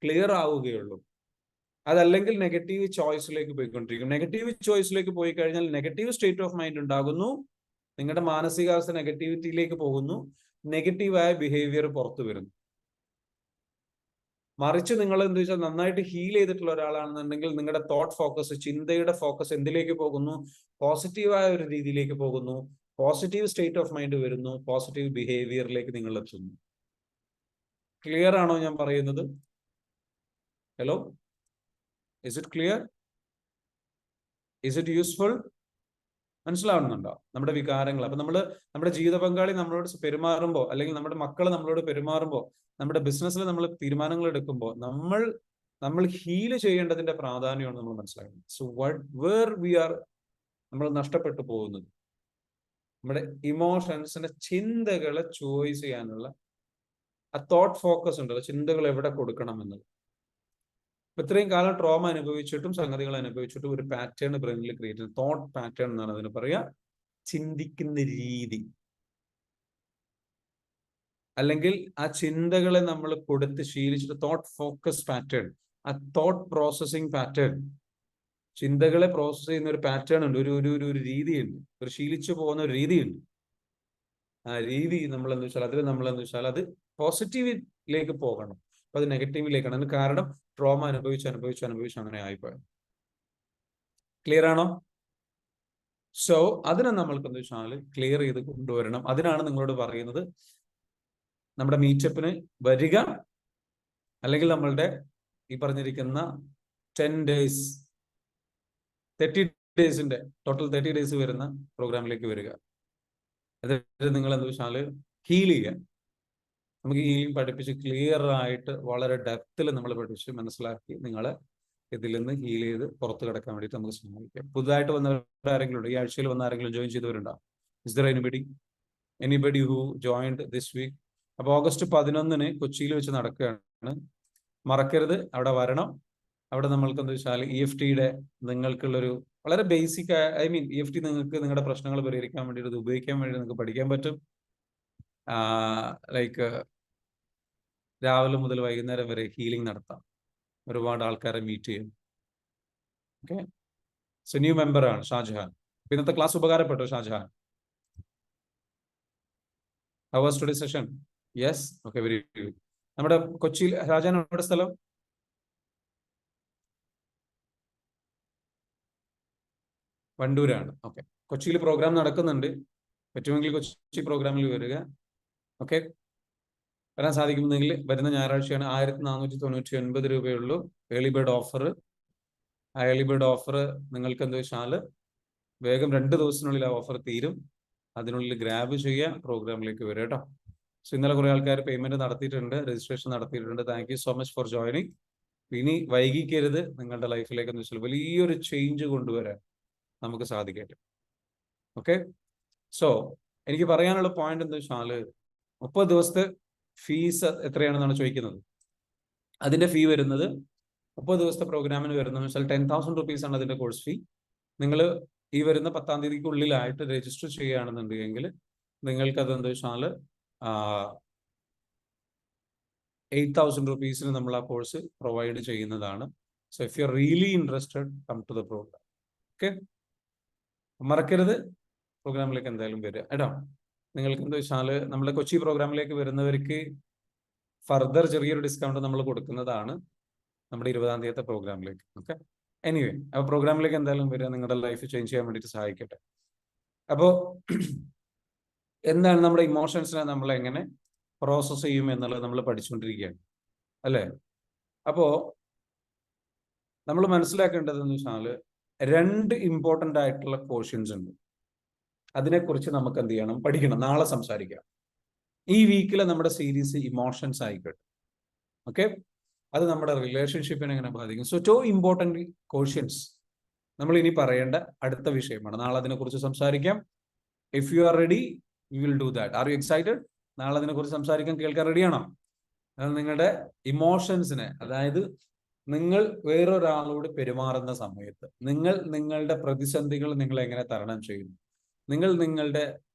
[SPEAKER 1] ക്ലിയർ ആവുകയുള്ളൂ. അതല്ലെങ്കിൽ നെഗറ്റീവ് ചോയ്സിലേക്ക് പോയിക്കൊണ്ടിരിക്കും. നെഗറ്റീവ് ചോയ്സിലേക്ക് പോയി കഴിഞ്ഞാൽ നെഗറ്റീവ് സ്റ്റേറ്റ് ഓഫ് മൈൻഡ് ഉണ്ടാകുന്നു, നിങ്ങളുടെ മാനസികാവസ്ഥ നെഗറ്റിവിറ്റിയിലേക്ക് പോകുന്നു, നെഗറ്റീവായ ബിഹേവിയർ പുറത്തു വരുന്നു. മറിച്ച് നിങ്ങൾ എന്താ വെച്ചാൽ നന്നായിട്ട് ഹീൽ ചെയ്തിട്ടുള്ള ഒരാളാണെന്നുണ്ടെങ്കിൽ നിങ്ങളുടെ തോട്ട് ഫോക്കസ്, ചിന്തയുടെ ഫോക്കസ് എന്തിലേക്ക് പോകുന്നു? പോസിറ്റീവായ ഒരു രീതിയിലേക്ക് പോകുന്നു, പോസിറ്റീവ് സ്റ്റേറ്റ് ഓഫ് മൈൻഡ് വരുന്നു, പോസിറ്റീവ് ബിഹേവിയറിലേക്ക് നിങ്ങൾ എത്തുന്നു. ക്ലിയർ ആണോ ഞാൻ പറയുന്നത്? Hello, is it clear? Is it useful? മനസ്സിലാവുന്നുണ്ടോ നമ്മുടെ വികാരങ്ങൾ? അപ്പൊ നമ്മുടെ ജീവിത പങ്കാളി നമ്മളോട് പെരുമാറുമ്പോൾ, അല്ലെങ്കിൽ നമ്മുടെ മക്കൾ നമ്മളോട് പെരുമാറുമ്പോൾ, നമ്മുടെ ബിസിനസ്സിൽ നമ്മൾ തീരുമാനങ്ങൾ എടുക്കുമ്പോൾ നമ്മൾ ഹീൽ ചെയ്യേണ്ടതിന്റെ പ്രാധാന്യമാണ് നമ്മൾ മനസ്സിലാക്കുന്നത്. സോ വേർ വി ആർ നമ്മൾ നഷ്ടപ്പെട്ടു പോകുന്നത് നമ്മുടെ ഇമോഷൻസിന്റെ ചിന്തകളെ ചോയ്സ് ചെയ്യാനുള്ള ആ തോട്ട് ഫോക്കസ് ഉണ്ടല്ലോ, ചിന്തകൾ എവിടെ കൊടുക്കണം എന്നത്. ഇത്രയും കാലം ട്രോമ അനുഭവിച്ചിട്ടും സംഗതികൾ അനുഭവിച്ചിട്ടും ഒരു പാറ്റേൺ ബ്രെയിനിൽ ക്രിയേറ്റ് ചെയ്യുന്നത്, തോട്ട് പാറ്റേൺ എന്നാണ് അതിന് പറയുക. ചിന്തിക്കുന്ന രീതി, അല്ലെങ്കിൽ ആ ചിന്തകളെ നമ്മൾ കൊടുത്ത് ശീലിച്ചിട്ട് തോട്ട് ഫോക്കസ് പാറ്റേൺ, ആ തോട്ട് പ്രോസസ്സിങ് പാറ്റേൺ, ചിന്തകളെ പ്രോസസ് ചെയ്യുന്ന ഒരു പാറ്റേൺ ഉണ്ട്, ഒരു രീതിയുണ്ട്, ഒരു ശീലിച്ചു പോകുന്ന ഒരു രീതിയുണ്ട്. ആ രീതി നമ്മളെന്ന് വെച്ചാൽ അത് പോസിറ്റീവിലേക്ക് പോകണം, അപ്പൊ അത് നെഗറ്റീവിലേക്കാണ്. അതിന് കാരണം ട്രോമ അനുഭവിച്ച് അങ്ങനെ ആയിപ്പോയത്. ക്ലിയർ ആണോ? സോ അതിനെ നമ്മൾക്ക് എന്താ വെച്ചാൽ ക്ലിയർ ചെയ്ത് കൊണ്ടുവരണം. അതിനാണ് നിങ്ങളോട് പറയുന്നത് നമ്മുടെ മീറ്റപ്പിന് വരിക, അല്ലെങ്കിൽ നമ്മളുടെ ഈ പറഞ്ഞിരിക്കുന്ന 10 days 30 days ടോട്ടൽ 30 days വരുന്ന പ്രോഗ്രാമിലേക്ക് വരിക. അതായത് നിങ്ങൾ എന്താ വെച്ചാൽ ഹീൽ ചെയ്യാൻ നമുക്ക് ഹീലിംഗ് പഠിപ്പിച്ച് ക്ലിയർ ആയിട്ട് വളരെ ഡെപ്തിൽ നമ്മൾ പഠിപ്പിച്ച് മനസ്സിലാക്കി നിങ്ങളെ ഇതിൽ നിന്ന് ഹീൽ ചെയ്ത് പുറത്ത് കിടക്കാൻ വേണ്ടിയിട്ട് നമുക്ക് സഹായിക്കാം. പുതുതായിട്ട് വന്നവരാരെങ്കിലും ഉണ്ട്? ഈ ആഴ്ചയിൽ വന്ന ആരെങ്കിലും ജോയിൻ ചെയ്തവരുണ്ടാവും? Is there anybody who joined this week? അപ്പോൾ August 11 കൊച്ചിയിൽ വെച്ച് നടക്കുകയാണ്. മറക്കരുത്, അവിടെ വരണം. അവിടെ നമ്മൾക്ക് എന്താ വെച്ചാൽ EFTയുടെ നിങ്ങൾക്കുള്ളൊരു വളരെ ബേസിക്, EFT നിങ്ങൾക്ക് നിങ്ങളുടെ പ്രശ്നങ്ങൾ പരിഹരിക്കാൻ വേണ്ടിയിട്ട് ഇത് ഉപയോഗിക്കാൻ വേണ്ടി നിങ്ങൾക്ക് പഠിക്കാൻ പറ്റും. ലൈക്ക് രാവിലെ മുതൽ വൈകുന്നേരം വരെ ഹീലിംഗ് നടത്താം, ഒരുപാട് ആൾക്കാരെ മീറ്റ് ചെയ്യും. ഓക്കെ, സോ ന്യൂ മെമ്പറാണ് ഷാജഹാൻ. ഇന്നത്തെ ക്ലാസ് ഉപകാരപ്പെട്ടോ Shajahan? How was today session? Yes, okay, very good. നമ്മുടെ കൊച്ചിയിൽ ഷാജഹാൻ എവിടെ സ്ഥലം? വണ്ടൂരാണ്. ഓക്കെ. കൊച്ചിയിൽ പ്രോഗ്രാം നടക്കുന്നുണ്ട്. പറ്റുമെങ്കിൽ കൊച്ചി പ്രോഗ്രാമിൽ വരിക. ഓക്കെ. വരാൻ സാധിക്കുമെങ്കിൽ വരുന്ന ഞായറാഴ്ചയാണ്. 1499 രൂപയുള്ളൂ ഏർലി ബേർഡ് ഓഫർ. ആ ഏർലി ബേർഡ് ഓഫർ നിങ്ങൾക്ക് എന്താ വെച്ചാൽ വേഗം 2 ദിവസത്തിനുള്ളിൽ ആ ഓഫർ തീരും. അതിനുള്ളിൽ ഗ്രാബ് ചെയ്യുക, പ്രോഗ്രാമിലേക്ക് വരിക കേട്ടോ. സോ ഇന്നലെ കുറെ ആൾക്കാർ പേയ്മെന്റ് നടത്തിയിട്ടുണ്ട്, രജിസ്ട്രേഷൻ നടത്തിയിട്ടുണ്ട്. Thank you so much for joining. ഇനി വൈകിക്കരുത്. നിങ്ങളുടെ ലൈഫിലേക്ക് എന്ന് വെച്ചാൽ വലിയൊരു ചേഞ്ച് കൊണ്ടുവരാൻ നമുക്ക് സാധിക്കട്ടെ. ഓക്കെ. സോ എനിക്ക് പറയാനുള്ള പോയിന്റ് എന്താ വെച്ചാൽ 30 ദിവസത്തെ ഫീസ് എത്രയാണെന്നാണ് ചോദിക്കുന്നത്. അതിന്റെ ഫീ വരുന്നത് 30 ദിവസത്തെ പ്രോഗ്രാമിന് വരുന്നത് വെച്ചാൽ 10,000 rupees ആണ് അതിന്റെ കോഴ്സ് ഫീ. നിങ്ങൾ ഈ വരുന്ന 10-ാം തീയതിക്കുള്ളിലായിട്ട് രജിസ്റ്റർ ചെയ്യുകയാണെന്നുണ്ടെങ്കിൽ നിങ്ങൾക്ക് അതെന്താ വെച്ചാൽ 8,000 rupees നമ്മൾ ആ കോഴ്സ് പ്രൊവൈഡ് ചെയ്യുന്നതാണ്. So if you are really interested, come to the programme. Okay. മറക്കരുത്, പ്രോഗ്രാമിലേക്ക് എന്തായാലും വരിക കേട്ടോ. നിങ്ങൾക്ക് എന്താ വെച്ചാൽ നമ്മുടെ കൊച്ചി പ്രോഗ്രാമിലേക്ക് വരുന്നവർക്ക് ഫർദർ ചെറിയൊരു ഡിസ്കൗണ്ട് നമ്മൾ കൊടുക്കുന്നതാണ് നമ്മുടെ 20-ാം തീയതി പ്രോഗ്രാമിലേക്ക്. ഓക്കെ. എനിവേ, ആ പ്രോഗ്രാമിലേക്ക് എന്തായാലും വരിക, നിങ്ങളുടെ ലൈഫ് ചേഞ്ച് ചെയ്യാൻ വേണ്ടിയിട്ട് സഹായിക്കട്ടെ. അപ്പോൾ എന്താണ് നമ്മുടെ ഇമോഷൻസിനെ നമ്മൾ എങ്ങനെ പ്രോസസ് ചെയ്യും എന്നുള്ളത് നമ്മൾ പഠിച്ചുകൊണ്ടിരിക്കുകയാണ് അല്ലേ. അപ്പോ നമ്മൾ മനസ്സിലാക്കേണ്ടതെന്ന് വെച്ചാൽ 2 ഇമ്പോർട്ടൻ്റ് ആയിട്ടുള്ള പോർഷൻസ് ഉണ്ട്. അതിനെക്കുറിച്ച് നമുക്ക് എന്ത് ചെയ്യണം, പഠിക്കണം. നാളെ സംസാരിക്കാം. ഈ വീക്കിലെ നമ്മുടെ സീരീസ് ഇമോഷൻസ് ആയിക്കോട്ടെ. ഓക്കെ. അത് നമ്മുടെ റിലേഷൻഷിപ്പിനെ എങ്ങനെ ബാധിക്കും. സോ 2 ഇമ്പോർട്ടൻ്റ് ക്വസ്റ്റ്യൻസ് നമ്മൾ ഇനി പറയേണ്ട അടുത്ത വിഷയമാണ്. നാളെ അതിനെക്കുറിച്ച് സംസാരിക്കാം. If you are ready, you will do that. Are you excited? നാളെ അതിനെക്കുറിച്ച് സംസാരിക്കാൻ, കേൾക്കാൻ റെഡിയാണോ? അത് നിങ്ങളുടെ ഇമോഷൻസിനെ, അതായത് നിങ്ങൾ വേറൊരാളോട് പെരുമാറുന്ന സമയത്ത് നിങ്ങളുടെ പ്രതിസന്ധികൾ നിങ്ങൾ എങ്ങനെ തരണം ചെയ്യുന്നു, നിങ്ങൾ നിങ്ങളുടെ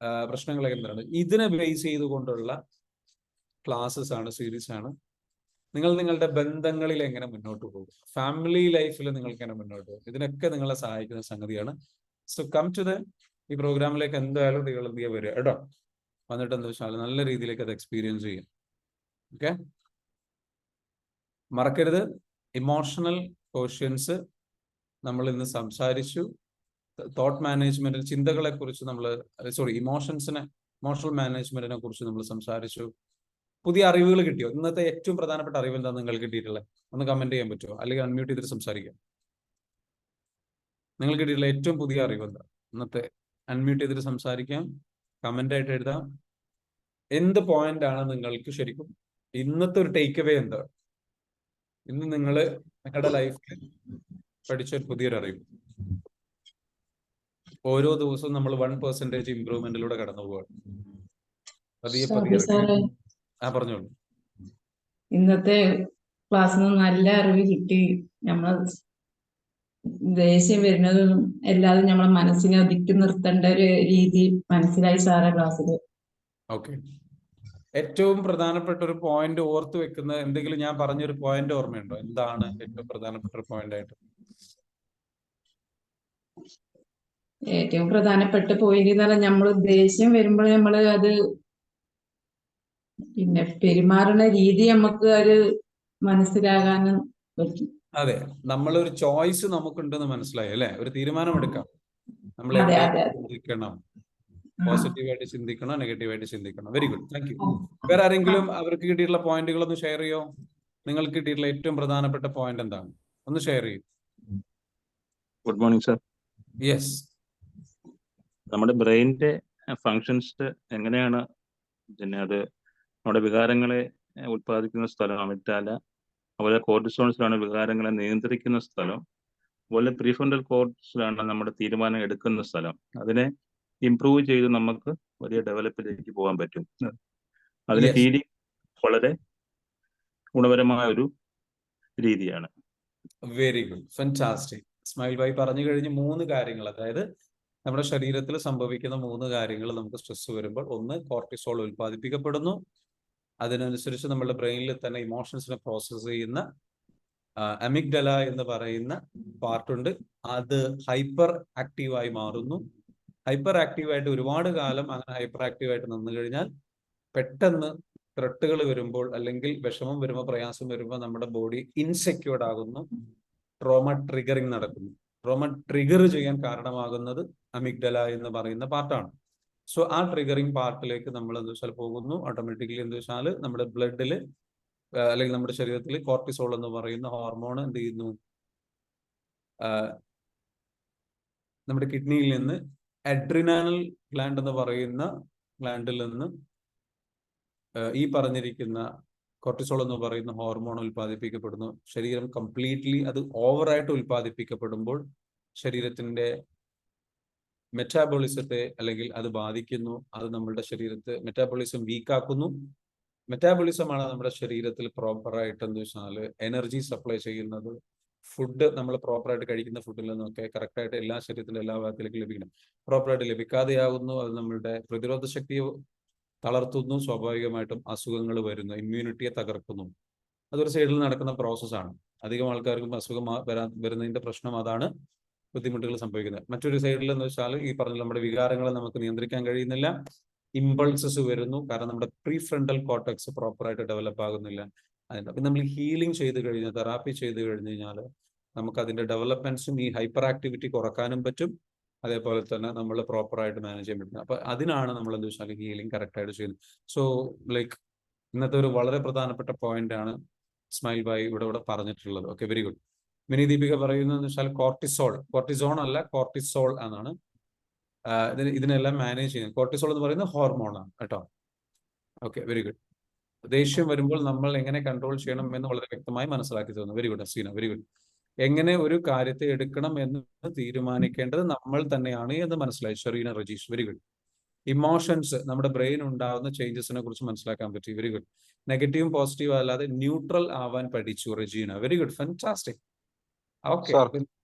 [SPEAKER 1] പ്രശ്നങ്ങൾ എങ്ങനെ തരണം, ഇതിനെ ബേസ് ചെയ്തുകൊണ്ടുള്ള ക്ലാസ്സസ് ആണ്, സീരീസ് ആണ്. നിങ്ങൾ നിങ്ങളുടെ ബന്ധങ്ങളിൽ എങ്ങനെ മുന്നോട്ട് പോകും, ഫാമിലി ലൈഫിൽ നിങ്ങൾക്ക് എങ്ങനെ മുന്നോട്ട് പോകും, ഇതിനൊക്കെ നിങ്ങളെ സഹായിക്കുന്ന സംഗതിയാണ്. സോ കം ടു ദ ഈ പ്രോഗ്രാമിലേക്ക് എന്തായാലും നിങ്ങൾ എന്ത് ചെയ്യുക, വരിക കേട്ടോ. വന്നിട്ട് എന്താ വെച്ചാൽ നല്ല രീതിയിലേക്ക് അത് എക്സ്പീരിയൻസ് ചെയ്യും. ഓക്കെ. മറക്കരുത്, ഇമോഷണൽ ക്വസ്റ്റ്യൻസ് നമ്മൾ ഇന്ന് സംസാരിച്ചു. തോട്ട് മാനേജ്മെന്റ്, ചിന്തകളെ കുറിച്ച് നമ്മൾ ഇമോഷണൽ മാനേജ്മെന്റിനെ കുറിച്ച് നമ്മൾ സംസാരിച്ചു. പുതിയ അറിവുകൾ കിട്ടിയോ? ഇന്നത്തെ ഏറ്റവും പ്രധാനപ്പെട്ട അറിവ് എന്താ നിങ്ങൾക്ക് കിട്ടിയിട്ടുള്ളത്? ഒന്ന് കമന്റ് ചെയ്യാൻ പറ്റുമോ? അല്ലെങ്കിൽ അൺമ്യൂട്ട് ചെയ്തിട്ട് സംസാരിക്കാം. നിങ്ങൾ കിട്ടിയിട്ടുള്ള ഏറ്റവും പുതിയ അറിവ് എന്താ ഇന്നത്തെ? അൺമ്യൂട്ട് ചെയ്തിട്ട് സംസാരിക്കാം, കമന്റ് ആയിട്ട് എഴുതാം. എന്ത് പോയിന്റ് ആണ് നിങ്ങൾക്ക് ശരിക്കും ഇന്നത്തെ ഒരു ടേക്ക് അവേ? എന്താ ഇന്ന് നിങ്ങൾ നിങ്ങളുടെ ലൈഫിൽ പഠിച്ച ഒരു പുതിയൊരു അറിവ്? ഓരോ ദിവസവും നമ്മൾ 1% ഇംപ്രൂവ്മെന്റിലൂടെ കടന്നു പോവാണ്. പറഞ്ഞോളൂ.
[SPEAKER 2] ഇന്നത്തെ ക്ലാസ്സിൽ നല്ല അറിവ് കിട്ടി. നമ്മൾ ദേഷ്യം വരുന്നതും എല്ലാതും നമ്മളെ മനസ്സിനെ ഒതുക്കി നിർത്തേണ്ട ഒരു രീതി മനസ്സിലായി സാറേ ക്ലാസ്സിൽ.
[SPEAKER 1] ഓക്കെ. ഏറ്റവും പ്രധാനപ്പെട്ട ഒരു പോയിന്റ് ഓർത്ത് വെക്കുന്ന എന്തെങ്കിലും ഞാൻ പറഞ്ഞൊരു പോയിന്റ് ഓർമ്മയുണ്ടോ? എന്താണ് ഏറ്റവും പ്രധാനപ്പെട്ട ഒരു പോയിന്റ് ആയിട്ട്?
[SPEAKER 2] ഏറ്റവും പ്രധാനപ്പെട്ട പോയിന്റ് എന്ന് പറഞ്ഞാൽ നമ്മൾ ദേഷ്യം വരുമ്പോൾ നമ്മൾ അത് പിന്നെ പെരുമാറുന്ന രീതി നമുക്ക് ഒരു മനസ്സിലാകാനും പറ്റും.
[SPEAKER 1] അതെ, നമ്മളൊരു ചോയ്സ് നമുക്കുണ്ടെന്ന് മനസ്സിലായി അല്ലെ. ഒരു തീരുമാനം എടുക്കാം. നമ്മൾ ചിന്തിക്കണം, പോസിറ്റീവായിട്ട് ചിന്തിക്കണോ നെഗറ്റീവായിട്ട് ചിന്തിക്കണോ? Very good, thank you. വേറെ ആരെങ്കിലും അവർക്ക് കിട്ടിയിട്ടുള്ള പോയിന്റുകൾ ഒന്ന് ഷെയർ ചെയ്യോ? നിങ്ങൾക്ക് കിട്ടിയിട്ടുള്ള ഏറ്റവും പ്രധാനപ്പെട്ട പോയിന്റ് എന്താണ്? ഒന്ന് ഷെയർ ചെയ്യൂ.
[SPEAKER 3] Good morning sir.
[SPEAKER 1] യെസ്.
[SPEAKER 3] നമ്മുടെ ബ്രെയിനിന്റെ ഫങ്ഷൻസ് എങ്ങനെയാണ്, പിന്നെ അത് നമ്മുടെ വികാരങ്ങളെ ഉത്പാദിക്കുന്ന സ്ഥലം അമിഗ്ഡാല, അതുപോലെ കോർട്ടിസോൺസിലാണ് വികാരങ്ങളെ നിയന്ത്രിക്കുന്ന സ്ഥലം, അതുപോലെ പ്രീഫ്രണ്ടൽ കോർട്ടിസിലാണ് നമ്മുടെ തീരുമാനം എടുക്കുന്ന സ്ഥലം. അതിനെ ഇംപ്രൂവ് ചെയ്ത് നമുക്ക് വലിയ ഡെവലപ്പിലേക്ക് പോകാൻ പറ്റും. അതിന് ഹീലിംഗ് വളരെ ഗുണപരമായ ഒരു രീതിയാണ്.
[SPEAKER 1] Very good, fantastic. Ismail bhai പറഞ്ഞു കഴിഞ്ഞ് 3 കാര്യങ്ങൾ, അതായത് നമ്മുടെ ശരീരത്തിൽ സംഭവിക്കുന്ന 3 കാര്യങ്ങൾ നമുക്ക് സ്ട്രെസ് വരുമ്പോൾ. ഒന്ന്, കോർട്ടിസോൾ ഉൽപ്പാദിപ്പിക്കപ്പെടുന്നു. അതിനനുസരിച്ച് നമ്മുടെ ബ്രെയിനിൽ തന്നെ ഇമോഷൻസിനെ പ്രോസസ് ചെയ്യുന്ന അമിഗ്ഡല എന്ന് പറയുന്ന പാർട്ടുണ്ട്. അത് ഹൈപ്പർ ആക്റ്റീവായി മാറുന്നു. ഹൈപ്പർ ആക്റ്റീവായിട്ട് ഒരുപാട് കാലം അങ്ങനെ ഹൈപ്പർ ആക്റ്റീവായിട്ട് നിന്ന് കഴിഞ്ഞാൽ പെട്ടെന്ന് ത്രെട്ടുകൾ വരുമ്പോൾ, അല്ലെങ്കിൽ വിഷമം വരുമ്പോൾ, പ്രയാസം വരുമ്പോൾ നമ്മുടെ ബോഡി ഇൻസെക്യൂർഡ് ആകുന്നു, ട്രോമ ട്രിഗറിങ് നടക്കുന്നു. ട്രോമ ട്രിഗർ ചെയ്യാൻ കാരണമാകുന്നത് അമിഗ്ഡല എന്ന് പറയുന്ന പാർട്ടാണ്. സോ ആ ട്രിഗറിങ് പാർട്ടിലേക്ക് നമ്മൾ എന്താ വെച്ചാൽ പോകുന്നു. ഓട്ടോമാറ്റിക്കലി എന്താ വെച്ചാൽ നമ്മുടെ ബ്ലഡിൽ അല്ലെങ്കിൽ നമ്മുടെ ശരീരത്തിൽ കോർട്ടിസോൾ എന്ന് പറയുന്ന ഹോർമോൺ എന്ത് ചെയ്യുന്നു, നമ്മുടെ കിഡ്നിയിൽ നിന്ന് അഡ്രിനാൽ ഗ്ലാൻഡ് എന്ന് പറയുന്ന ഗ്ലാൻഡിൽ നിന്ന് ഈ പറഞ്ഞിരിക്കുന്ന കോർട്ടിസോൾ എന്ന് പറയുന്ന ഹോർമോൺ ഉൽപ്പാദിപ്പിക്കപ്പെടുന്നു. ശരീരം കംപ്ലീറ്റ്ലി അത് ഓവറായിട്ട് ഉൽപ്പാദിപ്പിക്കപ്പെടുമ്പോൾ ശരീരത്തിന്റെ മെറ്റാബോളിസത്തെ അല്ലെങ്കിൽ അത് ബാധിക്കുന്നു. അത് നമ്മുടെ ശരീരത്തെ മെറ്റാബോളിസം വീക്കാക്കുന്നു. മെറ്റാബോളിസമാണ് നമ്മുടെ ശരീരത്തിൽ പ്രോപ്പറായിട്ട് എന്താ വെച്ചാൽ എനർജി സപ്ലൈ ചെയ്യുന്നത്. ഫുഡ് നമ്മൾ പ്രോപ്പറായിട്ട് കഴിക്കുന്ന ഫുഡിൽ നിന്നൊക്കെ കറക്റ്റായിട്ട് എല്ലാ ശരീരത്തിൻ്റെ എല്ലാ ഭാഗത്തിലേക്ക് ലഭിക്കണം. പ്രോപ്പറായിട്ട് ലഭിക്കാതെയാകുന്നു, അത് നമ്മളുടെ പ്രതിരോധ ശക്തിയെ തളർത്തുന്നു. സ്വാഭാവികമായിട്ടും അസുഖങ്ങൾ വരുന്നു, ഇമ്മ്യൂണിറ്റിയെ തകർക്കുന്നു. അതൊരു സൈഡിൽ നടക്കുന്ന പ്രോസസ്സാണ്. അധികം ആൾക്കാർക്കും അസുഖം വരുന്നതിന്റെ പ്രശ്നം അതാണ്, ബുദ്ധിമുട്ടുകൾ സംഭവിക്കുന്നത്. മറ്റൊരു സൈഡിൽ എന്ന് വെച്ചാൽ ഈ പറഞ്ഞ നമ്മുടെ വികാരങ്ങളെ നമുക്ക് നിയന്ത്രിക്കാൻ കഴിയുന്നില്ല. ഇമ്പൾസസ് വരുന്നു, കാരണം നമ്മുടെ പ്രീ ഫ്രണ്ടൽ കോർട്ടക്സ് പ്രോപ്പറായിട്ട് ഡെവലപ്പ് ആകുന്നില്ല. അപ്പം നമ്മൾ ഹീലിംഗ് ചെയ്ത് കഴിഞ്ഞാൽ, തെറാപ്പി ചെയ്ത് കഴിഞ്ഞ് കഴിഞ്ഞാൽ നമുക്ക് അതിന്റെ ഡെവലപ്മെന്റ്സും ഈ ഹൈപ്പർ ആക്ടിവിറ്റി കുറക്കാനും പറ്റും. അതേപോലെ തന്നെ നമ്മൾ പ്രോപ്പറായിട്ട് മാനേജ് ചെയ്യാൻ പറ്റും. അപ്പൊ അതിനാണ് നമ്മൾ എന്താ വെച്ചാൽ ഹീലിംഗ് കറക്റ്റായിട്ട് ചെയ്യുന്നത്. സോ ലൈക്ക് ഇന്നത്തെ ഒരു വളരെ പ്രധാനപ്പെട്ട പോയിന്റ് ആണ് ഇസ്മായിൽ ഭായി ഇവിടെ പറഞ്ഞിട്ടുള്ളത്. Okay, very good. Mini Deepika പറയുന്നതെന്ന് വെച്ചാൽ കോർട്ടിസോൺ അല്ല, കോർട്ടിസോൾ എന്നാണ് ഇതിനെല്ലാം മാനേജ് ചെയ്യുന്നത്. കോർട്ടിസോൾ എന്ന് പറയുന്നത് ഹോർമോണാണ് കേട്ടോ. Okay, very good. ദേഷ്യം വരുമ്പോൾ നമ്മൾ എങ്ങനെ കൺട്രോൾ ചെയ്യണം എന്ന് വളരെ വ്യക്തമായി മനസ്സിലാക്കി തന്നു. Very good Haseena, very good. എങ്ങനെ ഒരു കാര്യത്തെ എടുക്കണം എന്ന് തീരുമാനിക്കേണ്ടത് നമ്മൾ തന്നെയാണ് എന്ന് മനസ്സിലായി. Shereena Rejeesh, very good. Emotions, നമ്മുടെ ബ്രെയിൻ ഉണ്ടാകുന്ന ചേഞ്ചസിനെ കുറിച്ച് മനസ്സിലാക്കാൻ പറ്റി. Very good. നെഗറ്റീവും പോസിറ്റീവും അല്ലാതെ ന്യൂട്രൽ ആവാൻ പഠിച്ചു Rejeena. Very good, fantastic. Okay,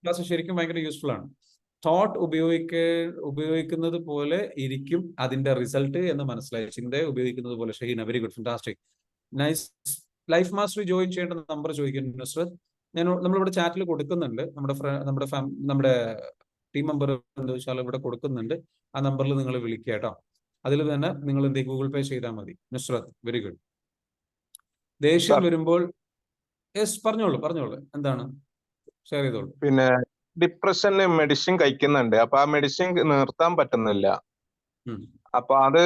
[SPEAKER 1] class ശരിക്കും ഭയങ്കര യൂസ്ഫുൾ ആണ്. തോട്ട് ഉപയോഗിക്കുന്നത് പോലെ ഇരിക്കും അതിന്റെ റിസൾട്ട് എന്ന് മനസ്സിലായി. ചിന്തയെ ഉപയോഗിക്കുന്നത് പോലെ. Shahina, very good, fantastic, nice. Life mastery join ചെയ്യേണ്ട നമ്പർ ചോദിക്കുന്നു നുസ്രത്ത്. നമ്മളിവിടെ ചാറ്റിൽ കൊടുക്കുന്നുണ്ട്. നമ്മുടെ ടീം മെമ്പർ എന്താ വെച്ചാൽ ഇവിടെ കൊടുക്കുന്നുണ്ട്. ആ നമ്പറിൽ നിങ്ങൾ വിളിക്കുക കേട്ടോ. അതിൽ തന്നെ നിങ്ങൾ എന്ത് ഗൂഗിൾ പേ ചെയ്താൽ മതി. Nusrath, very good. ദേഷ്യം വരുമ്പോൾ യെസ്, പറഞ്ഞോളൂ എന്താണ് ഷെയർ ചെയ്തോളൂ.
[SPEAKER 4] പിന്നെ ഡിപ്രഷന് മെഡിസിൻ കഴിക്കുന്നുണ്ട്, അപ്പൊ ആ മെഡിസിൻ നിർത്താൻ പറ്റുന്നില്ല. അപ്പൊ അത്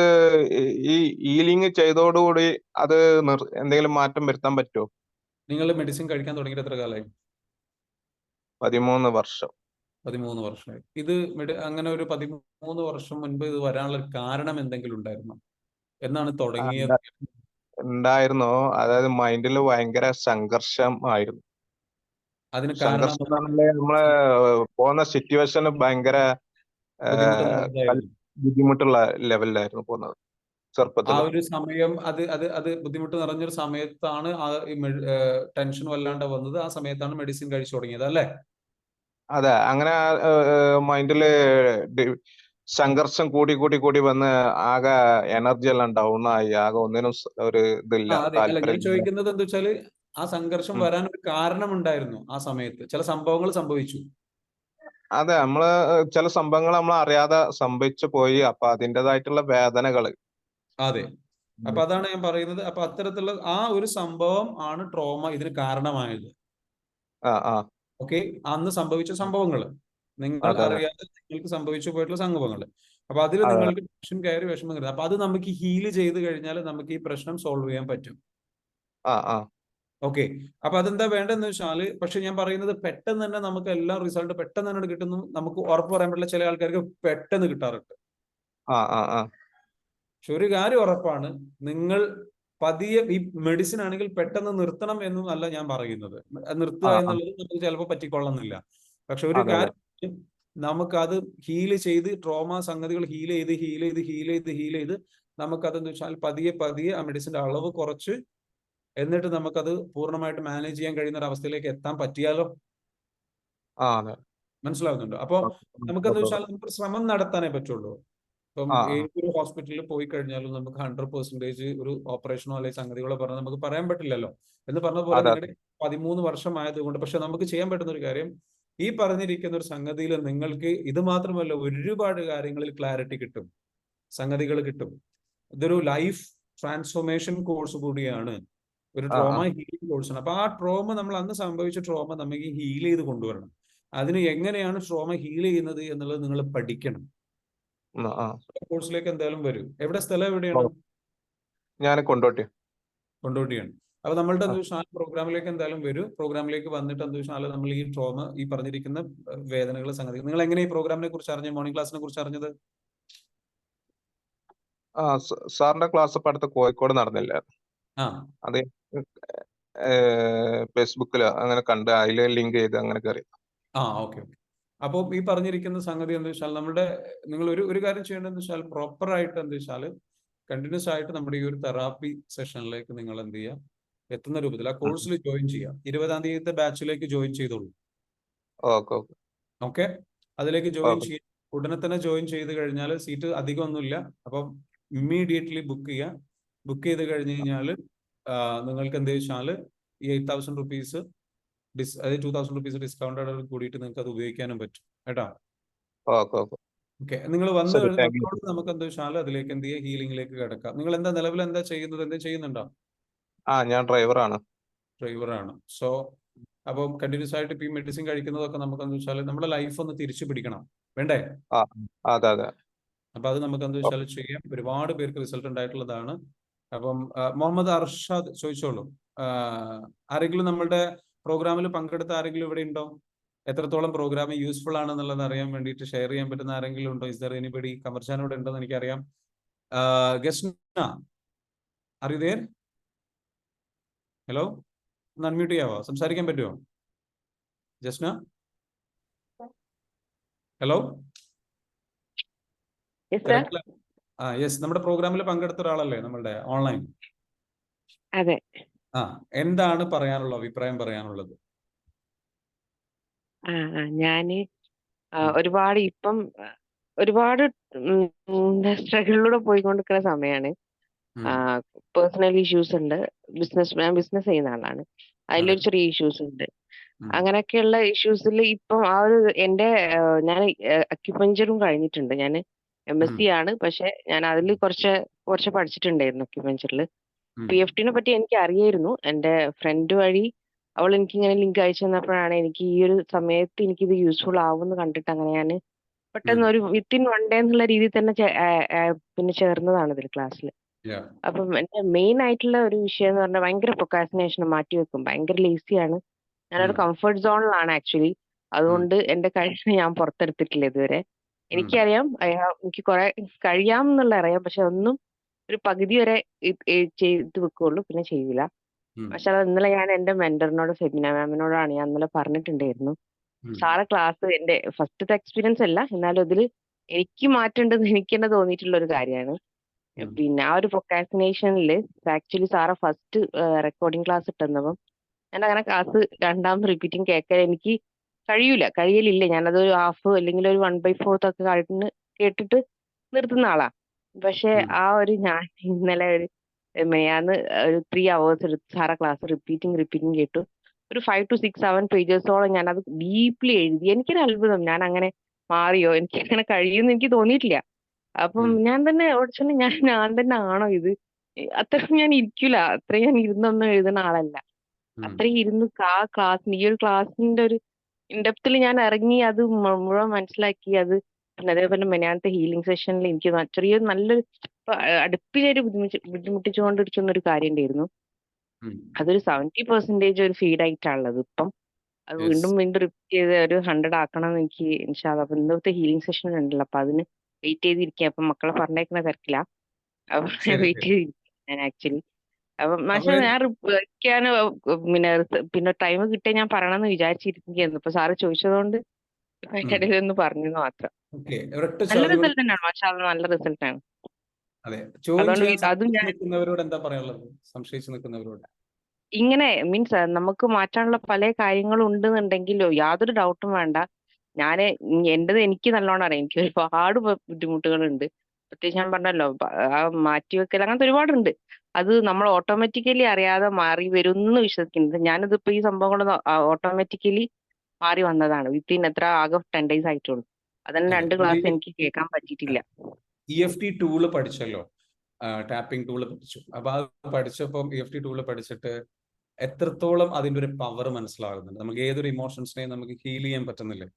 [SPEAKER 4] ഈ ഹീലിംഗ് ചെയ്തോടുകൂടി അത് എന്തെങ്കിലും മാറ്റം വരുത്താൻ പറ്റുമോ?
[SPEAKER 1] നിങ്ങൾ മെഡിസിൻ കഴിക്കാൻ തുടങ്ങിയിട്ട് എത്ര കാലമായി?
[SPEAKER 4] 13 വർഷം.
[SPEAKER 1] 13 വർഷമായി. ഇത് അങ്ങനെ ഒരു 13 വർഷം മുൻപ് ഇത് വരാനുള്ള കാരണം എന്തെങ്കിലും ഉണ്ടായിരുന്നോ? എന്നാണ് തുടങ്ങിയത്?
[SPEAKER 4] ഉണ്ടായിരുന്നു. അതായത് മൈൻഡിൽ ഭയങ്കര സംഘർഷം ആയിരുന്നു.
[SPEAKER 1] അതിന് കാരണം
[SPEAKER 4] നമ്മളെ പോകുന്ന സിറ്റുവേഷൻ ഭയങ്കര ബുദ്ധിമുട്ടുള്ള ലെവലിലായിരുന്നു പോകുന്നത് ചെറുപ്പത്തിൽ.
[SPEAKER 1] ആ ഒരു സമയം അത് ബുദ്ധിമുട്ട് നിറഞ്ഞൊരു സമയത്താണ് ആ ടെൻഷൻ വല്ലാണ്ട് വന്നത്. ആ സമയത്താണ് മെഡിസിൻ കഴിച്ചു തുടങ്ങിയത് അല്ലേ?
[SPEAKER 4] അതെ, അങ്ങനെ മൈൻഡില് സംഘർഷം കൂടി വന്ന് ആകെ എനർജി എല്ലാം ഡൗൺ ആയി, ആകെ ഒന്നിനും ഒരു ഇതില്ല.
[SPEAKER 1] ഞാൻ ചോദിക്കുന്നത് എന്താ വെച്ചാല് ആ സംഘർഷം വരാൻ ഒരു കാരണം ഉണ്ടായിരുന്നു. ആ സമയത്ത് ചില സംഭവങ്ങൾ സംഭവിച്ചു.
[SPEAKER 4] അതെ, നമ്മള് ചില സംഭവങ്ങൾ നമ്മൾ അറിയാതെ സംഭവിച്ചു പോയി. അപ്പൊ അതിൻ്റെതായിട്ടുള്ള വേദനകള്.
[SPEAKER 1] അതെ, അപ്പൊ അതാണ് ഞാൻ പറയുന്നത്. അപ്പൊ അത്തരത്തിലുള്ള ആ ഒരു സംഭവം ആണ് ട്രോമ ഇതിന് കാരണമായത്. ഓക്കെ, അന്ന് സംഭവിച്ച സംഭവങ്ങൾ നിങ്ങൾ അറിയാതെ നിങ്ങൾക്ക് സംഭവിച്ചു പോയിട്ടുള്ള സംഭവങ്ങൾ. അപ്പൊ അതിൽ നിങ്ങൾക്ക് ടെൻഷൻ കയറി വിഷമം കയറി. അപ്പൊ അത് നമുക്ക് ഹീൽ ചെയ്ത് കഴിഞ്ഞാൽ നമുക്ക് ഈ പ്രശ്നം സോൾവ് ചെയ്യാൻ പറ്റും. ഓക്കെ, അപ്പൊ അതെന്താ വേണ്ടെന്ന് വെച്ചാല്, പക്ഷെ ഞാൻ പറയുന്നത് പെട്ടെന്ന് തന്നെ നമുക്ക് എല്ലാ റിസൾട്ട് പെട്ടെന്ന് തന്നെ കിട്ടുന്നു നമുക്ക് ഉറപ്പ് പറയാൻ പറ്റില്ല. ചില ആൾക്കാർക്ക് പെട്ടെന്ന് കിട്ടാറുണ്ട്. പക്ഷെ ഒരു കാര്യം ഉറപ്പാണ്, നിങ്ങൾ പതിയെ ഈ മെഡിസിൻ ആണെങ്കിൽ പെട്ടെന്ന് നിർത്തണം എന്നും അല്ല ഞാൻ പറയുന്നത്. നിർത്തുക എന്നുള്ളത് നമുക്ക് ചിലപ്പോൾ പറ്റിക്കൊള്ളുന്നില്ല. പക്ഷെ ഒരു കാര്യം, നമുക്കത് ഹീൽ ചെയ്ത് ട്രോമ സംഗതികൾ ഹീൽ ചെയ്ത് നമുക്കതെന്ന് വെച്ചാൽ പതിയെ ആ മെഡിസിന്റെ അളവ് കുറച്ച് എന്നിട്ട് നമുക്കത് പൂർണ്ണമായിട്ട് മാനേജ് ചെയ്യാൻ കഴിയുന്ന ഒരു അവസ്ഥയിലേക്ക് എത്താൻ പറ്റിയാലോ? മനസ്സിലാവുന്നുണ്ടോ? അപ്പൊ നമുക്കെന്ന് വെച്ചാൽ നമുക്ക് ശ്രമം നടത്താനേ പറ്റുള്ളൂ. ഇപ്പം ഏതൊരു ഹോസ്പിറ്റലിൽ പോയി കഴിഞ്ഞാലും നമുക്ക് 100% ഒരു ഓപ്പറേഷനോ അല്ലെങ്കിൽ സംഗതികളോ പറഞ്ഞാൽ നമുക്ക് പറയാൻ പറ്റില്ലല്ലോ. എന്ന് പറഞ്ഞ പോലെ നിങ്ങളുടെ 13 വർഷം ആയതുകൊണ്ട്, പക്ഷെ നമുക്ക് ചെയ്യാൻ പറ്റുന്ന ഒരു കാര്യം, ഈ പറഞ്ഞിരിക്കുന്ന ഒരു സംഗതിയിൽ നിങ്ങൾക്ക് ഇത് മാത്രമല്ല ഒരുപാട് കാര്യങ്ങളിൽ ക്ലാരിറ്റി കിട്ടും, സംഗതികൾ കിട്ടും. ഇതൊരു ലൈഫ് ട്രാൻസ്ഫോർമേഷൻ കോഴ്സ് കൂടിയാണ്, ഒരു ട്രോമ ഹീലിംഗ് കോഴ്സാണ്. അപ്പൊ ആ ട്രോമ നമ്മൾ അന്ന് സംഭവിച്ച ട്രോമ നമുക്ക് ഹീൽ ചെയ്ത് കൊണ്ടുവരണം. അതിന് എങ്ങനെയാണ് ട്രോമ ഹീൽ ചെയ്യുന്നത് എന്നുള്ളത് നിങ്ങൾ പഠിക്കണം. കോഴ്സിലേക്ക് എന്തായാലും വരും. സ്ഥലം എവിടെയാണ്?
[SPEAKER 4] ഞാൻ കൊണ്ടോട്ടി.
[SPEAKER 1] കൊണ്ടോട്ടിയാണ്. അപ്പൊ നമ്മളുടെ പ്രോഗ്രാമിലേക്ക് എന്തായാലും വരും. പ്രോഗ്രാമിലേക്ക് വന്നിട്ട് നമ്മൾ ഈ ട്രോമ, ഈ പറഞ്ഞിരിക്കുന്ന വേദനകൾ, സംഗതികൾ, നിങ്ങൾ എങ്ങനെ ഈ പ്രോഗ്രാമിനെ കുറിച്ച് അറിഞ്ഞത്, മോർണിംഗ് ക്ലാസ്സിനെ കുറിച്ച് അറിഞ്ഞത്?
[SPEAKER 4] സാറിന്റെ ക്ലാസ് ഇപ്പൊ അടുത്ത് കോഴിക്കോട് നടന്നില്ല, അത് ഫേസ്ബുക്കില് അങ്ങനെ കണ്ട് അതില് ലിങ്ക് ചെയ്ത് അങ്ങനെ കയറി.
[SPEAKER 1] ഓക്കെ. അപ്പോൾ ഈ പറഞ്ഞിരിക്കുന്ന സംഗതി എന്താ വെച്ചാൽ നിങ്ങൾ ഒരു കാര്യം ചെയ്യേണ്ടതെന്ന് വെച്ചാൽ പ്രോപ്പർ ആയിട്ട് എന്താ വെച്ചാൽ കണ്ടിന്യൂസ് ആയിട്ട് നമ്മുടെ ഈ ഒരു തെറാപ്പി സെഷനിലേക്ക് നിങ്ങൾ എന്ത് ചെയ്യുക, എത്തുന്ന രൂപത്തിൽ ആ കോഴ്സിൽ ജോയിൻ ചെയ്യാം. 20-ാം തീയതിത്തെ ബാച്ചിലേക്ക് ജോയിൻ ചെയ്തോളൂ. ഓക്കെ, അതിലേക്ക് ജോയിൻ ചെയ്യാം. ഉടനെ തന്നെ ജോയിൻ ചെയ്ത് കഴിഞ്ഞാൽ സീറ്റ് അധികം ഒന്നുമില്ല. അപ്പം ഇമ്മീഡിയറ്റ്ലി ബുക്ക് ചെയ്യുക. ബുക്ക് ചെയ്ത് കഴിഞ്ഞ് കഴിഞ്ഞാൽ നിങ്ങൾക്ക് എന്താ വെച്ചാൽ ഈ 8,000 റുപ്പീസ് അതായത് 2,000 റുപ്പീസ് ഡിസ്കൗണ്ടോട് കൂടിയിട്ട് നിങ്ങൾക്ക് അത് ഉപയോഗിക്കാനും പറ്റും കേട്ടോ. ഓക്കെ, നിങ്ങൾ വന്ന് നമുക്ക് എന്താ വെച്ചാൽ അതിലേക്ക് എന്ത് ചെയ്യുക, ഹീലിംഗിലേക്ക് കിടക്കാം. നിങ്ങൾ നിലവിൽ എന്താ ചെയ്യുന്നത്? എന്താ ചെയ്യുന്നുണ്ടോ?
[SPEAKER 4] ഞാൻ ഡ്രൈവറാണ്.
[SPEAKER 1] സോ അപ്പം കണ്ടിന്യൂസ് ആയിട്ട് ഇപ്പൊ ഈ മെഡിസിൻ കഴിക്കുന്നതൊക്കെ നമുക്ക് എന്താ വെച്ചാൽ നമ്മുടെ ലൈഫ് ഒന്ന് തിരിച്ചു പിടിക്കണം, വേണ്ടേ?
[SPEAKER 4] അതെ.
[SPEAKER 1] അപ്പൊ അത് നമുക്ക് എന്താ വെച്ചാൽ ചെയ്യാം. ഒരുപാട് പേർക്ക് റിസൾട്ട് ഉണ്ടായിട്ടുള്ളതാണ്. അപ്പം മുഹമ്മദ് അർഷാദ് ചോദിച്ചോളൂ, ആരെങ്കിലും നമ്മളുടെ പ്രോഗ്രാമിൽ പങ്കെടുത്ത ആരെങ്കിലും ഇവിടെ ഉണ്ടോ? എത്രത്തോളം പ്രോഗ്രാം യൂസ്ഫുൾ ആണെന്നുള്ളത് അറിയാൻ വേണ്ടിയിട്ട് ഷെയർ ചെയ്യാൻ പറ്റുന്ന ആരെങ്കിലും ഉണ്ടോ? Is there anybody? കമർച്ചാൻ ഇവിടെ ഉണ്ടെന്ന് എനിക്കറിയാം. ഗസ്ന, ആർ യു ദേർ? ഹലോ, ഒന്ന് അൺമ്യൂട്ട് ചെയ്യാവോ? സംസാരിക്കാൻ പറ്റുമോ ജസ്ന? ഹലോ, യെസ്, നമ്മുടെ പ്രോഗ്രാമിൽ പങ്കെടുത്ത ഒരാളല്ലേ നമ്മളുടെ ഓൺലൈൻ?
[SPEAKER 5] അതെ.
[SPEAKER 1] എന്താണ് പറയാനുള്ളത്, അഭിപ്രായം പറയാനുള്ളത്?
[SPEAKER 5] ഞാന് ഒരുപാട് സ്ട്രഗിളിലൂടെ പോയിക്കൊണ്ടിരിക്കുന്ന സമയമാണ്. പേഴ്സണൽ ഇഷ്യൂസ് ഉണ്ട്. ഞാൻ ബിസിനസ് ചെയ്യുന്ന ആളാണ്. അതിലൊരു ചെറിയ ഇഷ്യൂസ് ഉണ്ട്. അങ്ങനെയൊക്കെയുള്ള ഇഷ്യൂസിൽ ഇപ്പം ഞാൻ അക്യുപഞ്ചറും കഴിഞ്ഞിട്ടുണ്ട്. ഞാൻ MSc ആണ്, പക്ഷെ ഞാൻ അതിൽ കുറച്ച് പഠിച്ചിട്ടുണ്ടായിരുന്നു അക്യുപഞ്ചറിൽ. PFT പറ്റി എനിക്ക് അറിയായിരുന്നു. എൻ്റെ ഫ്രണ്ട് വഴി അവൾ എനിക്ക് ഇങ്ങനെ ലിങ്ക് അയച്ചു തന്നപ്പോഴാണ് എനിക്ക് ഈ ഒരു സമയത്ത് എനിക്കിത് യൂസ്ഫുൾ ആവുമെന്ന് കണ്ടിട്ട് അങ്ങനെ ഞാൻ പെട്ടെന്ന് ഒരു വിത്തിൻ 1 day എന്നുള്ള രീതിയിൽ തന്നെ പിന്നെ ചേർന്നതാണ് ഇതിൽ ക്ലാസ്സിൽ. അപ്പം എന്റെ മെയിൻ ആയിട്ടുള്ള ഒരു വിഷയം എന്ന് പറഞ്ഞാൽ ഭയങ്കര പ്രൊക്കാസിനേഷൻ, മാറ്റി വെക്കും, ഭയങ്കര ലേസിയാണ്. ഞാനൊരു കംഫർട്ട് സോണിലാണ് ആക്ച്വലി. അതുകൊണ്ട് എന്റെ കഴിവ് ഞാൻ പുറത്തെടുത്തിട്ടില്ല ഇതുവരെ. എനിക്കറിയാം, എനിക്ക് കുറെ കഴിയാം എന്നുള്ള അറിയാം, പക്ഷെ ഒന്നും ഒരു പകുതി വരെ ചെയ്ത് വെക്കുള്ളൂ, പിന്നെ ചെയ്യില്ല. പക്ഷെ അത് ഇന്നലെ ഞാൻ എന്റെ മെന്ററിനോട്, ഫെമിന മാമിനോടാണ് ഞാൻ ഇന്നലെ പറഞ്ഞിട്ടുണ്ടായിരുന്നു. സാറെ ക്ലാസ് എന്റെ ഫസ്റ്റത്തെ എക്സ്പീരിയൻസ് അല്ല, എന്നാലും ഇതിൽ എനിക്ക് മാറ്റേണ്ടത് എനിക്ക് തന്നെ തോന്നിയിട്ടുള്ള ഒരു കാര്യമാണ്. പിന്നെ ആ ഒരു പ്രൊക്കാസിനേഷനിൽ ആക്ച്വലി സാറെ ഫസ്റ്റ് റെക്കോർഡിംഗ് ക്ലാസ് ഇട്ടുന്നപ്പം ഞാൻ അങ്ങനെ ക്ലാസ് രണ്ടാമത് റിപ്പീറ്റിംഗ് കേൾക്കാൻ എനിക്ക് കഴിയലില്ല. ഞാനത് ഒരു ഹാഫ് അല്ലെങ്കിൽ ഒരു 1/4 ഒക്കെ കേട്ടിട്ട് നിർത്തുന്ന ആളാ. പക്ഷെ ഞാൻ ഇന്നലെ മെയ്യാന്ന് ഒരു 3 hours എടുത്ത് സാറെ ക്ലാസ് റിപ്പീറ്റിംഗ് കേട്ടു. ഒരു 5 to 6, 7 പേജസോളം ഞാൻ അത് ഡീപ്ലി എഴുതി. എനിക്കൊരു അത്ഭുതം, ഞാൻ അങ്ങനെ മാറിയോ, എനിക്ക് അങ്ങനെ കഴിയുമെന്ന് എനിക്ക് തോന്നിയിട്ടില്ല. അപ്പം ഞാൻ തന്നെ ഞാൻ തന്നെ ആണോ ഇത്? അത്രയും ഞാൻ ഇരിക്കൂല, അത്രയും ഞാൻ ഇരുന്നൊന്നും എഴുതുന്ന ആളല്ല. അത്രയും ഇരുന്ന് ഈ ഒരു ക്ലാസ്സിന്റെ ഒരു ഇൻഡെപ്തിൽ ഞാൻ ഇറങ്ങി അത് മുഴുവൻ മനസ്സിലാക്കി. അത് പിന്നെ അതേപോലെ മെനാനത്തെ ഹീലിംഗ് സെഷനിൽ എനിക്ക് നല്ലൊരു അടുപ്പിലൊരു ബുദ്ധിമുട്ടിച്ചുകൊണ്ടിരിക്കുന്ന ഒരു കാര്യം ഉണ്ടായിരുന്നു. അതൊരു 70% ഒരു ഫീഡായിട്ടാണുള്ളത് ഇപ്പം. അത് വീണ്ടും റിപ്പീറ്റ് ചെയ്ത് ഒരു 100 ആക്കണം എന്ന് എനിക്ക് ഇൻഷാ അല്ലാഹ്. അപ്പൊ ഇന്നത്തെ ഹീലിംഗ് സെഷൻ ഉണ്ടല്ലോ, അപ്പൊ അതിന് വെയിറ്റ് ചെയ്തിരിക്കുക. അപ്പൊ മക്കളെ പറഞ്ഞേക്കുന്ന തിരക്കില്ല, അപ്പൊ വെയിറ്റ് ചെയ്തിരിക്കുക ഞാൻ ആക്ച്വലി. അപ്പൊ പക്ഷെ ഞാൻ പിന്നെ ടൈം കിട്ടിയ ഞാൻ പറയണമെന്ന് വിചാരിച്ചിരിക്കുകയായിരുന്നു. ഇപ്പൊ സാറ് ചോദിച്ചതുകൊണ്ട് അതിന്റെ ഇടയിൽ ഒന്ന് പറഞ്ഞു മാത്രം. നല്ല റിസൾട്ട് തന്നെയാണ്, മാഷാ അല്ലാഹ്, നല്ല റിസൾട്ട് ആണ്. ഇങ്ങനെ മീൻസ് നമുക്ക് മാറ്റാനുള്ള പല കാര്യങ്ങളും ഉണ്ടെന്നുണ്ടെങ്കിലോ യാതൊരു ഡൗട്ടും വേണ്ട. എനിക്ക് നല്ലോണം അറിയാം. എനിക്ക് ഒരുപാട് ബുദ്ധിമുട്ടുകളുണ്ട്. പ്രത്യേകിച്ച് ഞാൻ പറഞ്ഞല്ലോ, മാറ്റിവെക്കൽ അങ്ങനത്തെ ഒരുപാടുണ്ട്. അത് നമ്മൾ ഓട്ടോമാറ്റിക്കലി അറിയാതെ മാറി വരും എന്ന് വിശ്വസിക്കുന്നത്. ഞാനിതിപ്പോ ഈ സംഭവങ്ങളൊന്നും ഓട്ടോമാറ്റിക്കലി മാറി വന്നതാണ്. വിത്തിൻ ആകെ 10 days ആയിട്ടുള്ളൂ. അതന്നെ 2 ക്ലാസ് എനിക്ക് കേൾക്കാൻ പറ്റിയിട്ടില്ല.
[SPEAKER 1] EFT ടൂള് പഠിച്ചല്ലോ, ടാപ്പിംഗ് ടൂള് പഠിച്ചു. അപ്പൊ അത് പഠിച്ചപ്പം EFT ടൂള് പഠിച്ചിട്ട് എത്രത്തോളം അതിന്റെ ഒരു പവർ മനസ്സിലാകുന്നുണ്ട്. നമുക്ക് ഏതൊരു ഇമോഷൻസിനെയും നമുക്ക് ഹീൽ ചെയ്യാൻ പറ്റുന്നില്ലേ?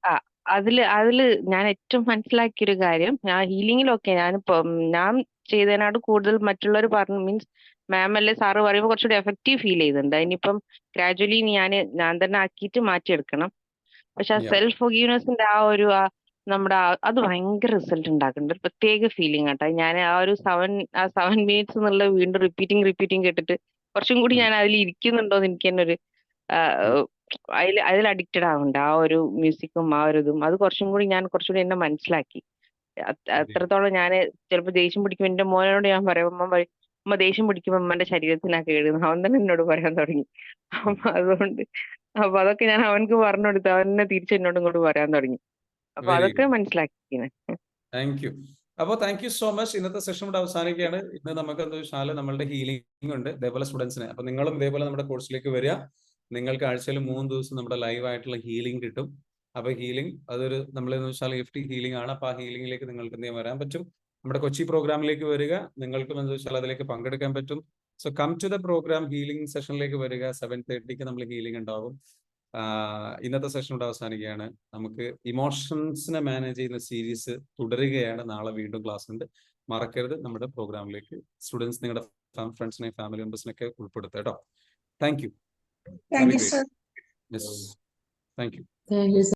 [SPEAKER 5] അതില് ഞാൻ ഏറ്റവും മനസ്സിലാക്കിയ ഒരു കാര്യം, ഞാൻ ഹീലിംഗിലൊക്കെ ഞാൻ ചെയ്തതിനോട് കൂടുതൽ മറ്റുള്ളവർ പറഞ്ഞു, മീൻസ് മാം അല്ലെ സാറ് പറയുമ്പോൾ കുറച്ചുകൂടി എഫക്റ്റീവ് ഫീൽ ചെയ്യുന്നുണ്ട്. അതിനിപ്പം ഗ്രാജുവലി ഞാൻ തന്നെ ആക്കിയിട്ട് മാറ്റിയെടുക്കണം. പക്ഷെ ആ സെൽഫ് ഫോർഗീവ്നെസിന്റെ അത് ഭയങ്കര റിസൾട്ട് ഉണ്ടാക്കുന്നുണ്ട്. ഒരു പ്രത്യേക ഫീലിംഗ് ആട്ടോ. ഞാൻ ആ 7 മിനിറ്റ്സ് എന്നുള്ള വീണ്ടും റിപ്പീറ്റിംഗ് കേട്ടിട്ട് കുറച്ചും കൂടി ഞാൻ അതിൽ ഇരിക്കുന്നുണ്ടോന്ന് എനിക്ക് തന്നെ ഒരു അതിൽ അഡിക്റ്റഡ് ആവുന്നുണ്ട്. ആ ഒരു മ്യൂസിക്കും ആ ഒരു ഇതും അത് കുറച്ചുകൂടി എന്നെ മനസ്സിലാക്കി. അത്രത്തോളം ഞാൻ ചിലപ്പോൾ ദേഷ്യം പിടിക്കുമ്പോൾ എന്റെ മോനോട് ഞാൻ പറയും, അമ്മ ദേഷ്യം പിടിക്കുമ്പോൾ അമ്മന്റെ ശരീരത്തിനാ കേടുന്നു. അവൻ തന്നെ എന്നോട് പറയാൻ തുടങ്ങി. അപ്പൊ അതൊക്കെ ഞാൻ അവനക്ക് പറഞ്ഞു കൊടുത്തു. അവൻ തന്നെ തിരിച്ച് എന്നോടും കൂടി പറയാൻ തുടങ്ങി. അപ്പൊ അതൊക്കെ മനസ്സിലാക്കിയാണ്.
[SPEAKER 1] Thank you. അപ്പോൾ താങ്ക് യു സോ മച്ച്. ഇന്നത്തെ സെഷൻ ഇവിടെ അവസാനിക്കുകയാണ്. ഇന്ന് നമുക്ക് എന്താ വെച്ചാൽ നമ്മളുടെ ഹീലിംഗ് ഉണ്ട് ഇതേപോലെ സ്റ്റുഡൻസിന്. അപ്പൊ നിങ്ങളും ഇതേപോലെ നമ്മുടെ കോഴ്സിലേക്ക് വരിക. നിങ്ങൾക്ക് ആഴ്ചയിൽ 3 ദിവസം നമ്മുടെ ലൈവ് ആയിട്ടുള്ള ഹീലിംഗ് കിട്ടും. അപ്പൊ ഹീലിംഗ് അതൊരു നമ്മളെന്ന് വെച്ചാൽ ഗിഫ്റ്റ് ഹീലിംഗ് ആണ്. അപ്പൊ ആ ഹീലിംഗിലേക്ക് നിങ്ങൾക്ക് എന്ത് ചെയ്യാൻ വരാൻ പറ്റും, നമ്മുടെ കൊച്ചി പ്രോഗ്രാമിലേക്ക് വരിക. നിങ്ങൾക്കും എന്താ വെച്ചാൽ അതിലേക്ക് പങ്കെടുക്കാൻ പറ്റും. So come to the programme. Healing സെഷനിലേക്ക് വരിക. 7:30 നമ്മൾ ഹീലിംഗ് ഉണ്ടാവും. ഇന്നത്തെ സെഷൻ ഇവിടെ അവസാനിക്കുകയാണ്. നമുക്ക് ഇമോഷൻസിനെ മാനേജ് ചെയ്യുന്ന സീരീസ് തുടരുകയാണ്. നാളെ വീണ്ടും ക്ലാസ് ഉണ്ട്. മറക്കരുത് നമ്മുടെ പ്രോഗ്രാമിലേക്ക് സ്റ്റുഡൻസ് നിങ്ങളുടെ ഫ്രണ്ട്സിനെയും ഫാമിലി മെമ്പേഴ്സിനൊക്കെ ഉൾപ്പെടുത്തുക കേട്ടോ. Thank you.
[SPEAKER 6] Thank you, sir.
[SPEAKER 1] Yes. Thank you.
[SPEAKER 2] Thank you.